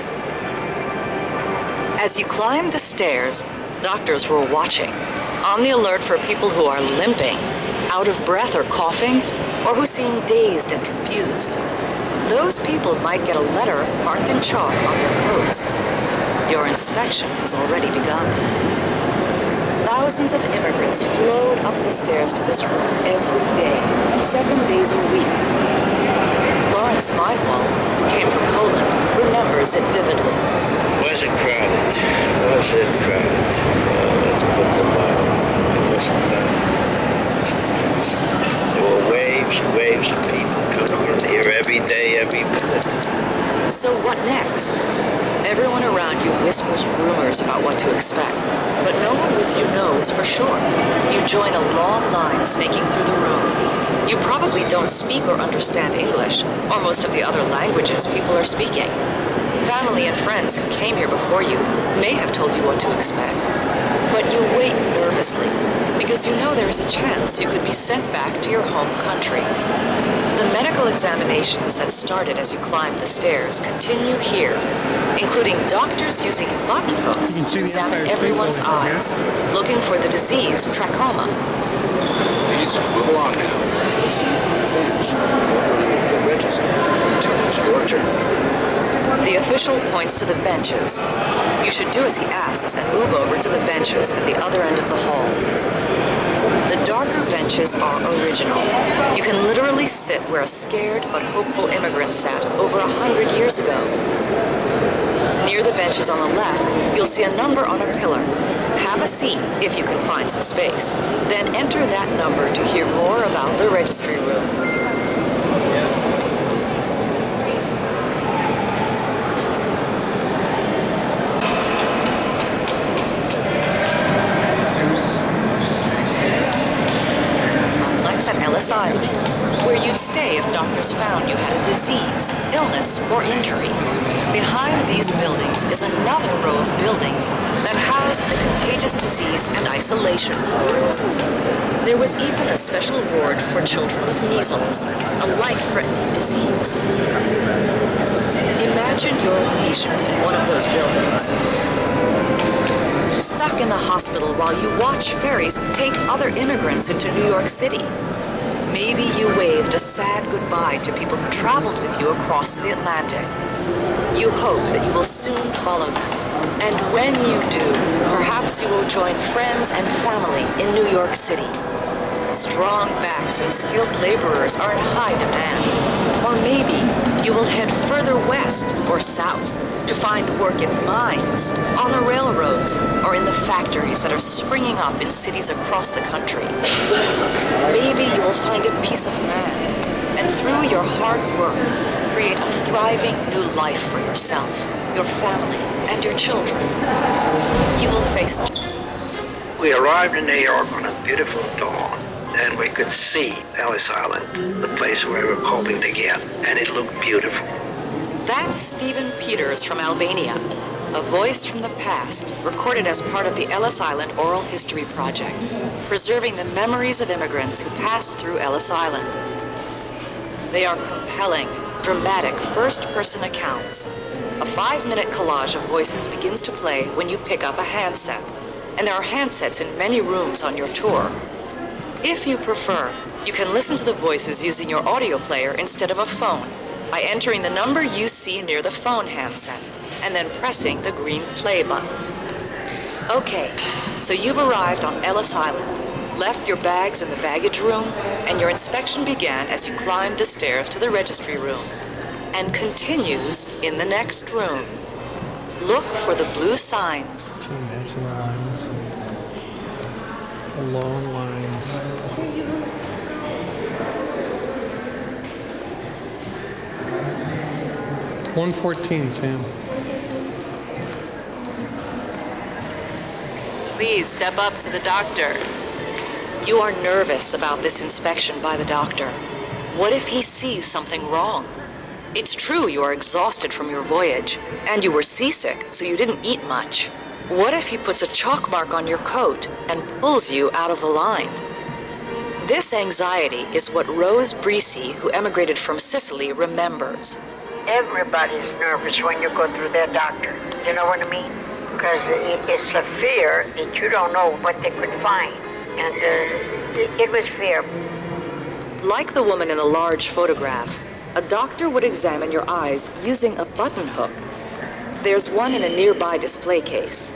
As you climbed the stairs, doctors were watching, on the alert for people who are limping, out of breath or coughing, or who seem dazed and confused. Those people might get a letter marked in chalk on their coats. Your inspection has already begun. Thousands of immigrants flowed up the stairs to this room every day, 7 days a week. Lawrence Meinwald, who came from Poland, remembers it vividly. Was it crowded? Was it crowded? Well, let's put the bottom. It wasn't crowded. There were waves and waves of people coming in here every day, every minute. So what next? Everyone around you whispers rumors about what to expect, but no one with you knows for sure. You join a long line snaking through the room. You probably don't speak or understand English, or most of the other languages people are speaking. Family and friends who came here before you may have told you what to expect, but you wait nervously, because you know there is a chance you could be sent back to your home country. The medical examinations that started as you climbed the stairs continue here, including doctors using button hooks to examine everyone's eyes, looking for the disease trachoma. Please, move along now. Sit on the bench. The register. Until it's your turn. The official points to the benches. You should do as he asks and move over to the benches at the other end of the hall. The darker benches are original. You can literally sit where a scared but hopeful immigrant sat over 100 years ago. Near the benches on the left, you'll see a number on a pillar. Have a seat if you can find some space. Then enter that number to hear more about the registry room. Complex at Ellis Island, where you'd stay if doctors found you had a disease, illness, or injury. Behind these buildings is another row of buildings that house the contagious disease and isolation wards. There was even a special ward for children with measles, a life-threatening disease. Imagine you're a patient in one of those buildings, stuck in the hospital while you watch ferries take other immigrants into New York City. Maybe you waved a sad goodbye to people who traveled with you across the Atlantic. You hope that you will soon follow them. And when you do, perhaps you will join friends and family in New York City. Strong backs and skilled laborers are in high demand. Or maybe you will head further west or south to find work in mines, on the railroads, or in the factories that are springing up in cities across the country. Maybe you will find a piece of land, and through your hard work, create a thriving new life for yourself, your family, and your children. You will face... We arrived in New York on a beautiful dawn, and we could see Ellis Island, the place where we were hoping to get, and it looked beautiful. That's Stephen Peters from Albania, a voice from the past, recorded as part of the Ellis Island Oral History Project, preserving the memories of immigrants who passed through Ellis Island. They are compelling, dramatic first-person accounts. A 5-minute collage of voices begins to play when you pick up a handset, and there are handsets in many rooms on your tour. If you prefer, you can listen to the voices using your audio player instead of a phone, by entering the number you see near the phone handset, and then pressing the green play button. Okay, so you've arrived on Ellis Island, left your bags in the baggage room, and your inspection began as you climbed the stairs to the registry room, and continues in the next room. Look for the blue signs. Can you imagine the lines? The long lines. 114, Sam. Please step up to the doctor. You are nervous about this inspection by the doctor. What if he sees something wrong? It's true you are exhausted from your voyage, and you were seasick, so you didn't eat much. What if he puts a chalk mark on your coat and pulls you out of the line? This anxiety is what Rose Breesy, who emigrated from Sicily, remembers. Everybody's nervous when you go through their doctor. You know what I mean? Because it's a fear that you don't know what they could find. And it was fear. Like the woman in the large photograph, a doctor would examine your eyes using a button hook. There's one in a nearby display case.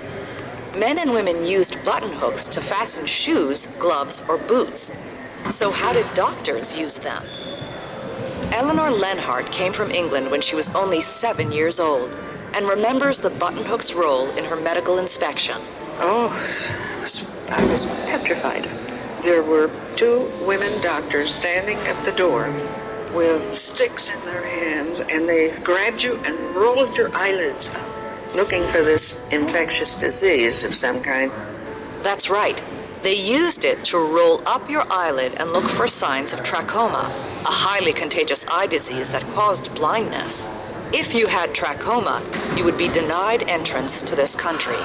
Men and women used button hooks to fasten shoes, gloves, or boots. So how did doctors use them? Eleanor Lenhart came from England when she was only 7 years old and remembers the button hook's role in her medical inspection. Oh, I was petrified. There were 2 women doctors standing at the door with sticks in their hands, and they grabbed you and rolled your eyelids up, looking for this infectious disease of some kind. That's right. They used it to roll up your eyelid and look for signs of trachoma, a highly contagious eye disease that caused blindness. If you had trachoma, you would be denied entrance to this country.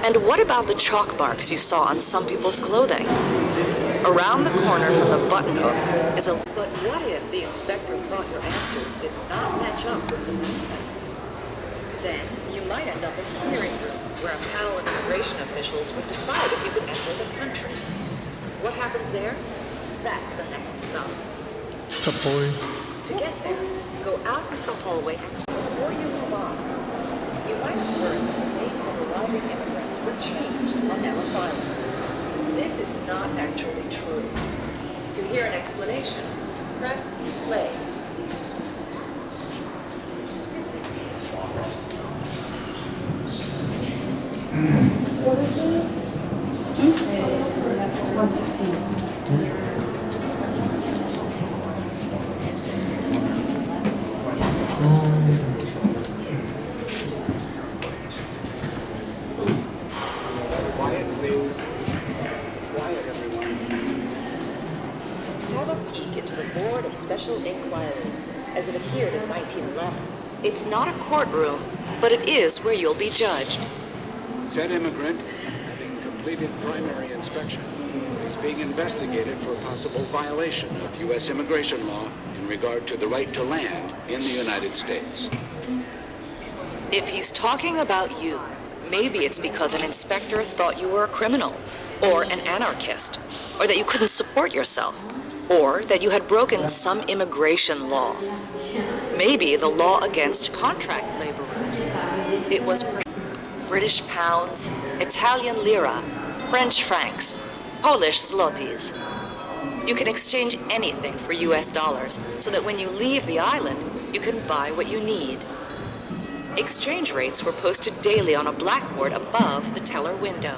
And what about the chalk marks you saw on some people's clothing? Around the corner from the button hook is a... But what if the inspector thought your answers did not match up with the manifest? Then you might end up in a hearing room where a panel of immigration officials would decide if you could enter the country. What happens there? That's the next stop. The boys. To get there, go out into the hallway and before you move on, you might have heard that the names of arriving immigrants were changed on Ellis Island. This is not actually true. To hear an explanation, press play. What is it? 116. Have a peek into the Board of Special Inquiry as it appeared in 1911. It's not a courtroom, but it is where you'll be judged. Said immigrant, having completed primary inspection, is being investigated for a possible violation of U.S. immigration law in regard to the right to land in the United States. If he's talking about you, maybe it's because an inspector thought you were a criminal, or an anarchist, or that you couldn't support yourself, or that you had broken some immigration law. Maybe the law against contract laborers. It was British pounds, Italian lira, French francs, Polish zlotys. You can exchange anything for US dollars so that when you leave the island, you can buy what you need. Exchange rates were posted daily on a blackboard above the teller window.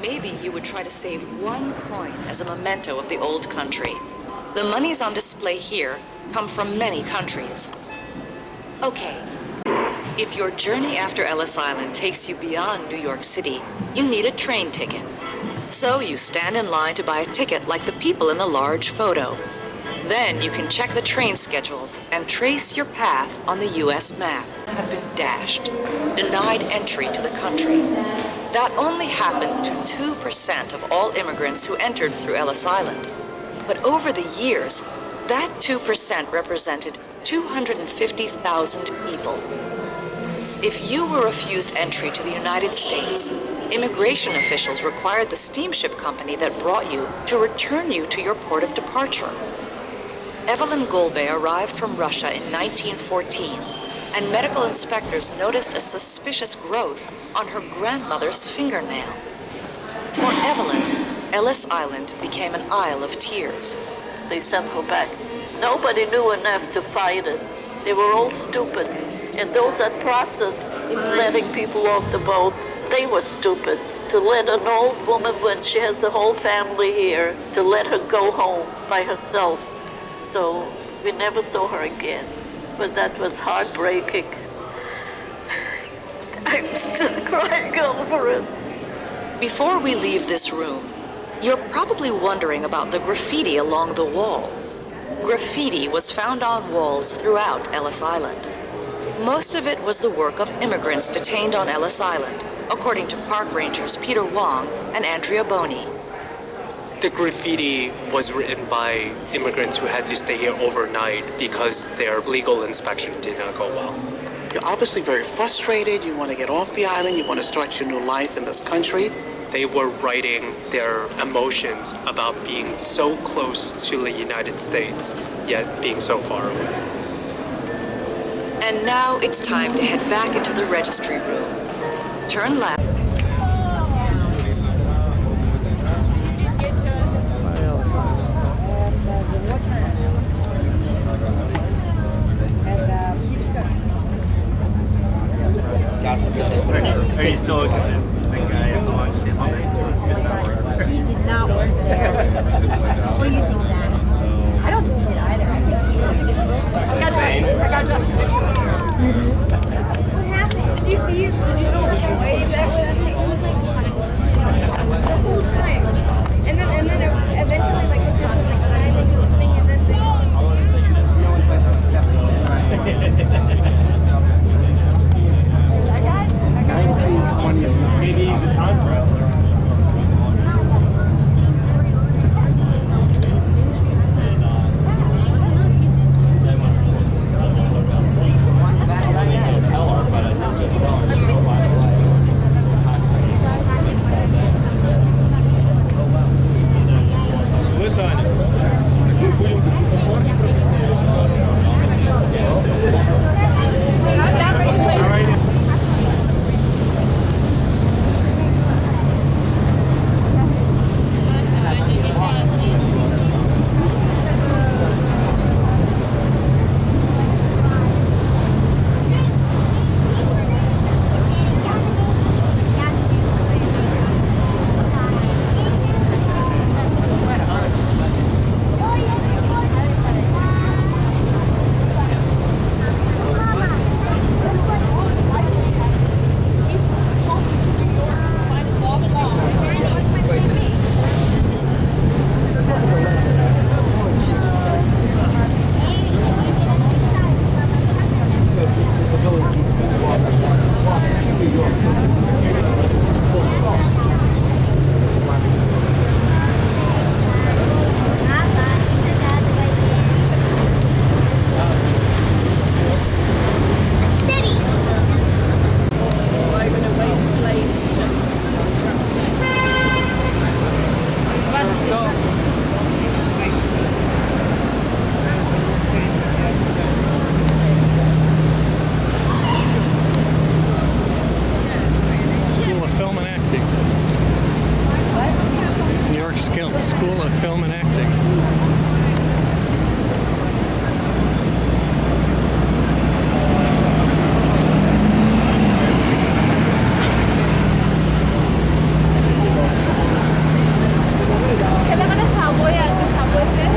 Maybe you would try to save 1 coin as a memento of the old country. The monies on display here come from many countries. Okay, if your journey after Ellis Island takes you beyond New York City, you need a train ticket. So you stand in line to buy a ticket like the people in the large photo. Then you can check the train schedules and trace your path on the US map. Have been dashed, denied entry to the country. That only happened to 2% of all immigrants who entered through Ellis Island. But over the years, that 2% represented 250,000 people. If you were refused entry to the United States, immigration officials required the steamship company that brought you to return you to your port of departure. Evelyn Golbe arrived from Russia in 1914, and medical inspectors noticed a suspicious growth on her grandmother's fingernail. For Evelyn, Ellis Island became an isle of tears. They sent her back. Nobody knew enough to fight it. They were all stupid. And those that processed letting people off the boat, they were stupid. To let an old woman, when she has the whole family here, to let her go home by herself. So we never saw her again. But that was heartbreaking. I'm still crying over it. Before we leave this room, you're probably wondering about the graffiti along the wall. Graffiti was found on walls throughout Ellis Island. Most of it was the work of immigrants detained on Ellis Island, according to park rangers Peter Wong and Andrea Boney. The graffiti was written by immigrants who had to stay here overnight because their legal inspection did not go well. You're obviously very frustrated. You want to get off the island. You want to start your new life in this country. They were writing their emotions about being so close to the United States, yet being so far away. And now it's time to head back into the registry room. Turn left. Are you still looking at the guy who launched it? He did not work there. What do you think, Zach? I don't think he did either. I think he was. I got Justin Dixon. What happened? Did you see the boy that was like the whole time? And then eventually like looked into like sign was listening and then that guy? 1920s. Maybe the soundtrack. School of Film and Acting. kailangan na subway at sa subway din.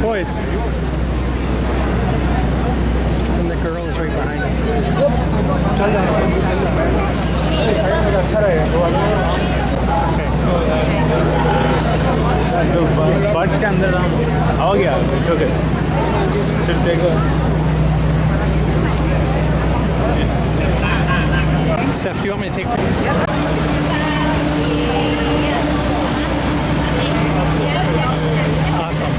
Boys. And the girl is right behind us. But के अंदर हो गया okay should take a Steph, you want me to take pictures? Awesome.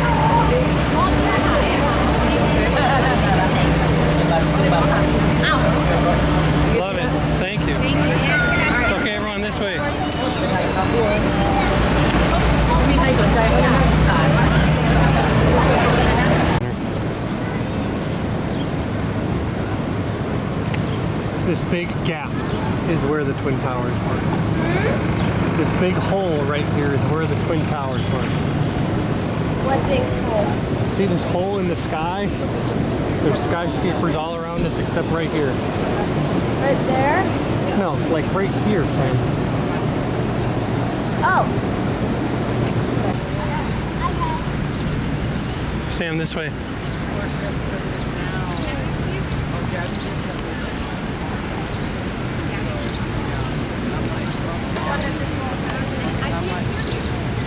Love it. Thank you. Okay, everyone, this way. This big gap is where the Twin Towers were. This big hole right here is where the Twin Towers were. What big hole? See this hole in the sky? There's skyscrapers all around us except right here. Right there? No, like right here, Sam. Oh. Sam, this way.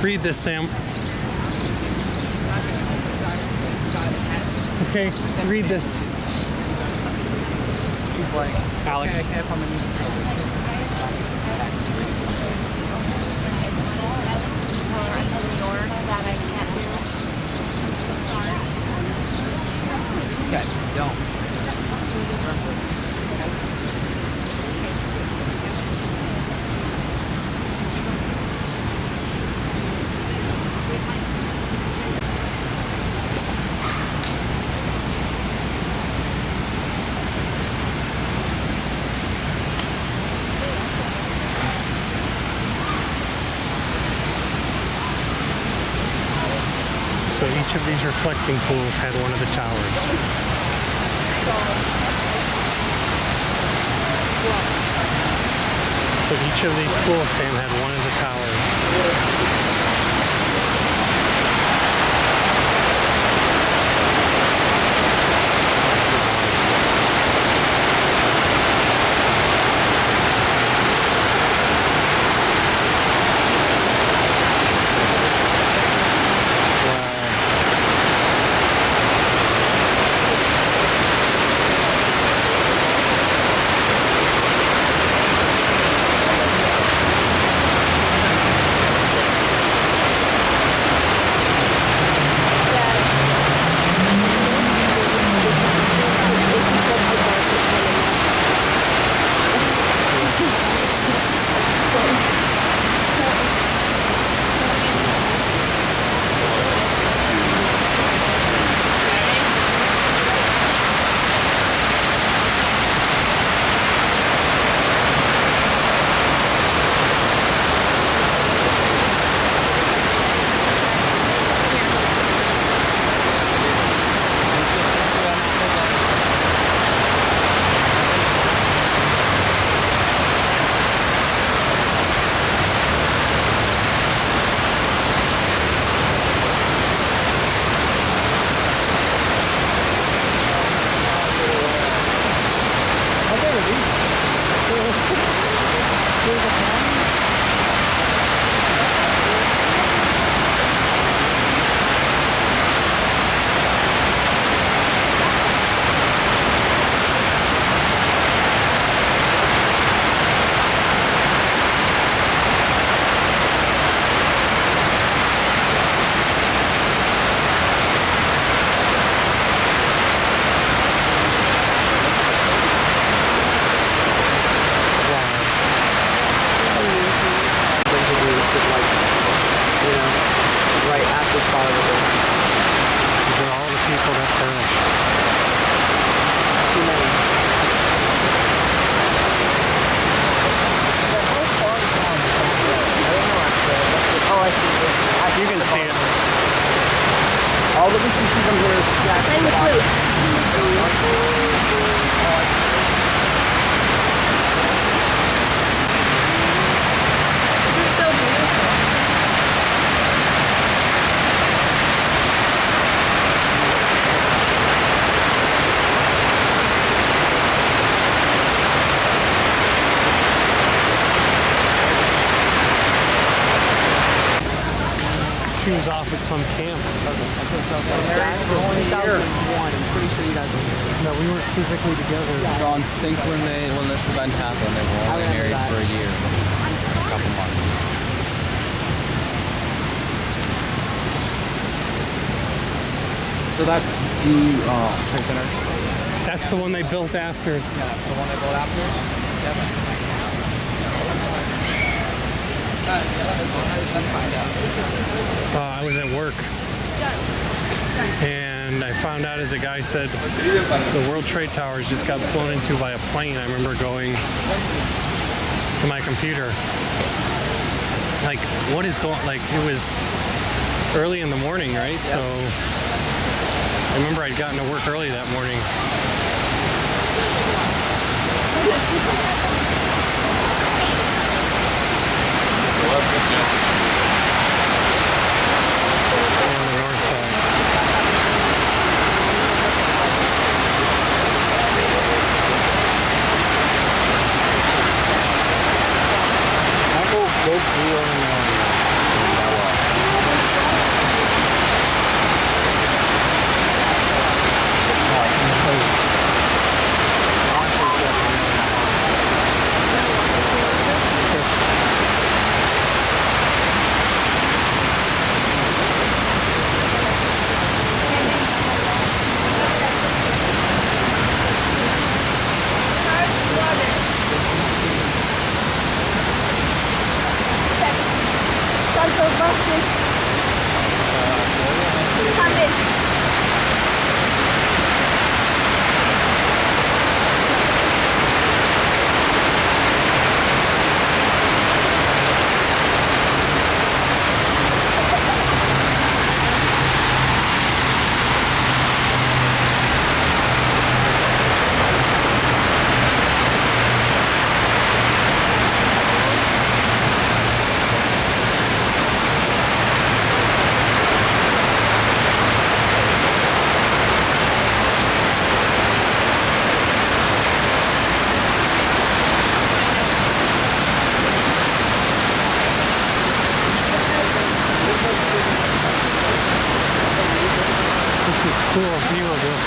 Read this, Sam. Okay, read this. She's like, Alex. okay, I can't find my music. Okay, don't. So each of these reflecting pools had one of the towers. So each of these pools, Sam, had one of the towers. You can see it. All the reasons you come here is Same with blue. This is so beautiful. She was off at some camp. married for 2001. I'm pretty sure you guys were here. No, we weren't physically together. John, think when this event happened, they were only married for a year, a couple months. So that's the Trade Center? That's the one they built after. Yeah, that's the one they built after? Yep. I was at work, and I found out, as a guy said, the World Trade Towers just got flown into by a plane. I remember going to my computer, like, what is going, like, it was early in the morning, right? Yep. So I remember I'd gotten to work early that morning. Let's get Jesse. On the north side. I'll go blue and yellow. This cool view of this.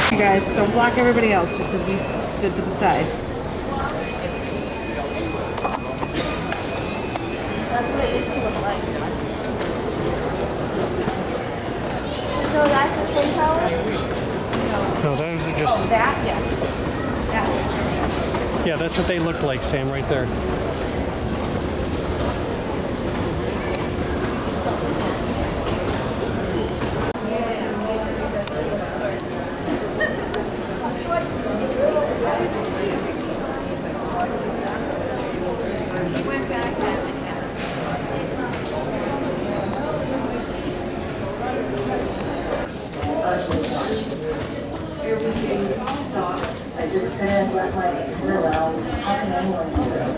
You guys, don't block everybody else just because we stood to the side. That's what it used to look like. So that's the Twin Towers? No, those are just. Oh, that? Yes. That. Yeah, that's what they look like, Sam, right there. I just couldn't let my hair out. How can anyone do this?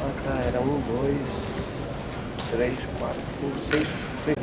Ah, cara, era 1, 2, 3, 4, 5, 6, 6.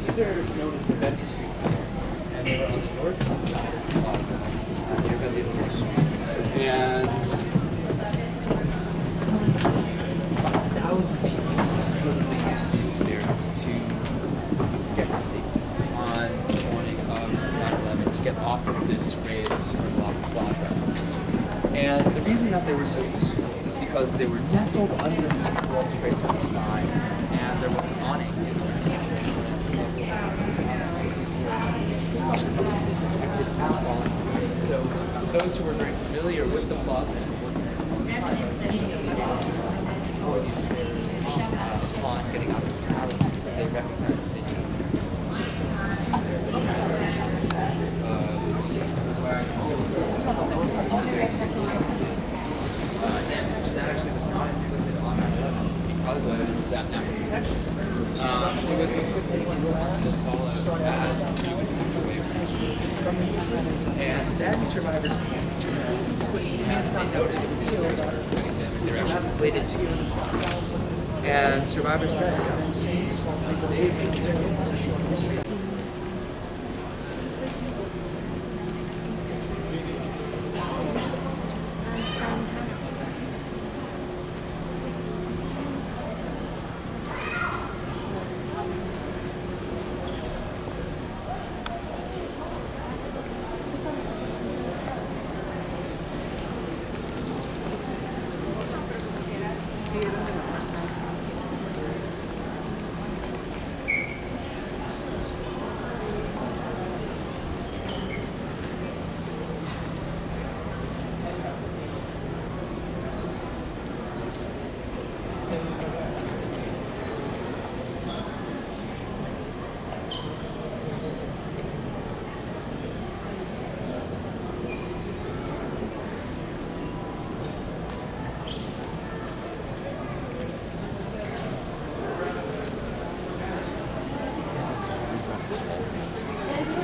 These are known as the Vesey Street stairs, and they were on the north side of the plaza because it was And about 1,000 people supposedly used these stairs to get to safety on the morning of 9/11 to get off of this raised superblock plaza. And the reason that they were so useful is because they were nestled underneath World Trade Center 9, and there was an awning in there. So those who were very familiar with the plaza and working for these stairs upon getting out of the tower, they recognized that they needed damage that actually was not inflicted on 9/11 because of that natural protection. It was inflicted in the months that followed as he was moved away from the street. And then survivors began to put hands. They noticed that these stairs were doing damage. They were actually slated to. And survivors said, they saved these stairs.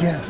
Yes.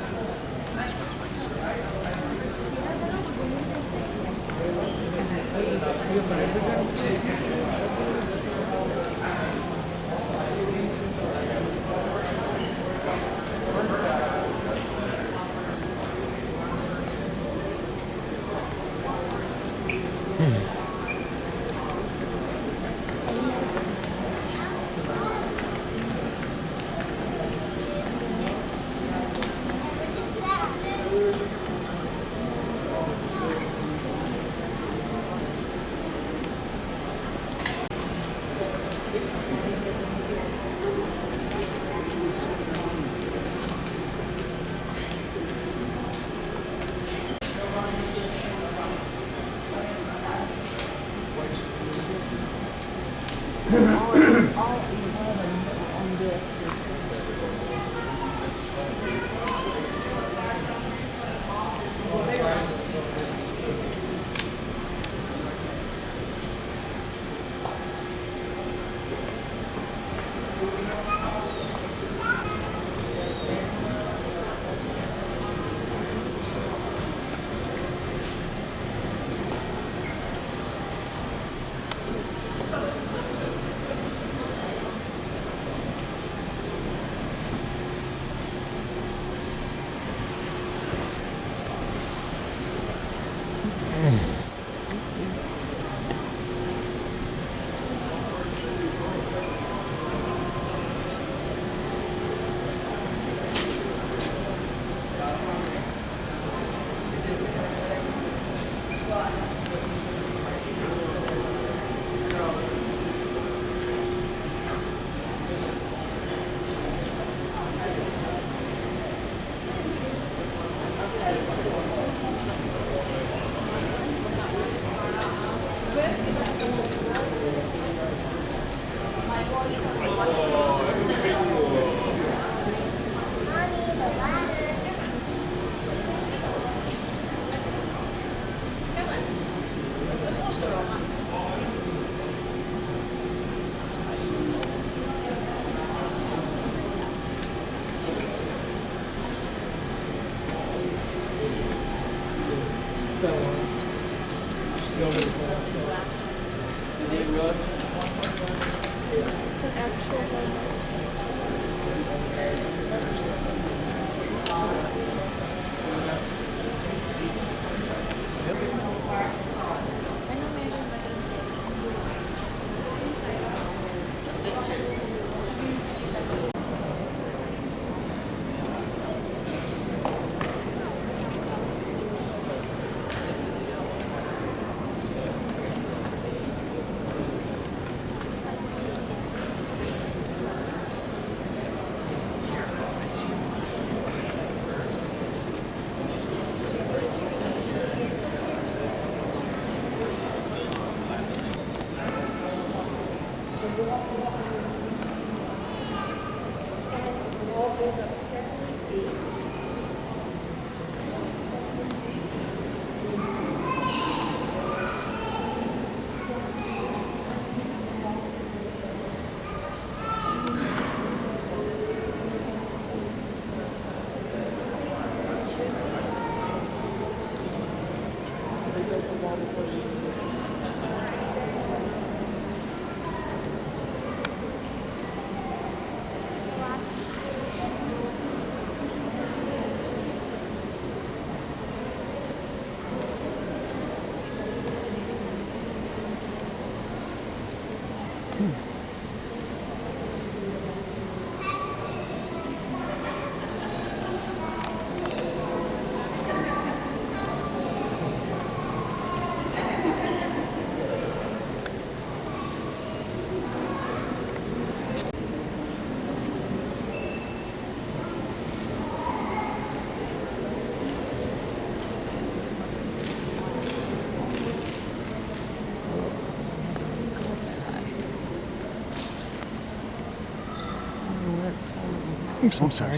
It's an actual Yep. And the wall goes up 70 feet. I'm sorry.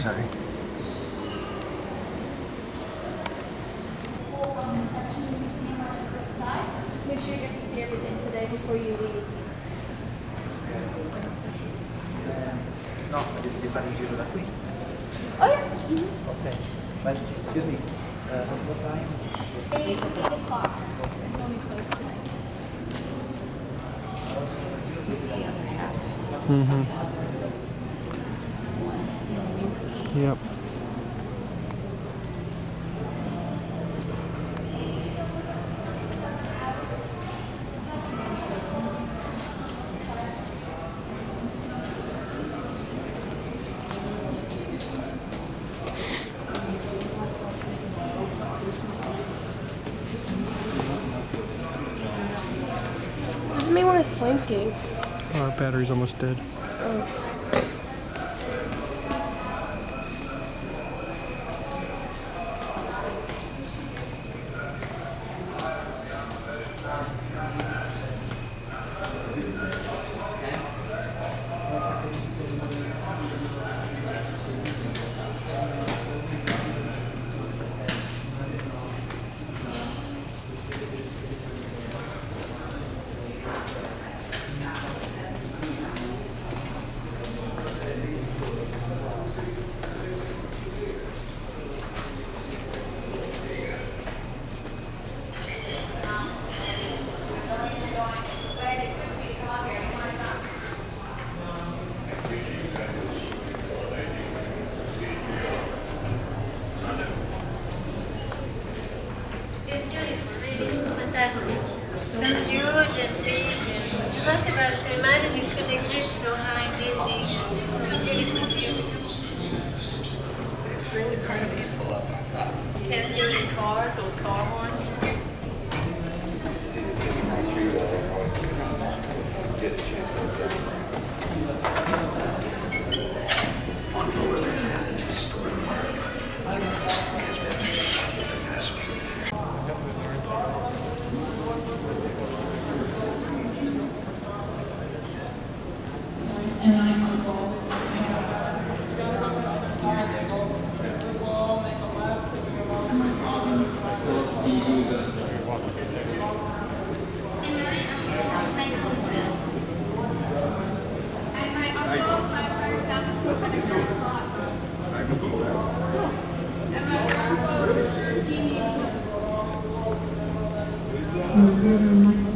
On this section, you can see on the good side. Just make sure you get to see everything today before you leave. No, just defining giro da qui. Oh yeah. Okay. But excuse me, what time? 8 o'clock. It's only close today. This is the other half. Mm-hmm. Yep. What does it mean when it's blinking? Our battery's almost dead. Oh. It's really kind of peaceful up on top. Can't hear any cars or car horns. Mm-hmm.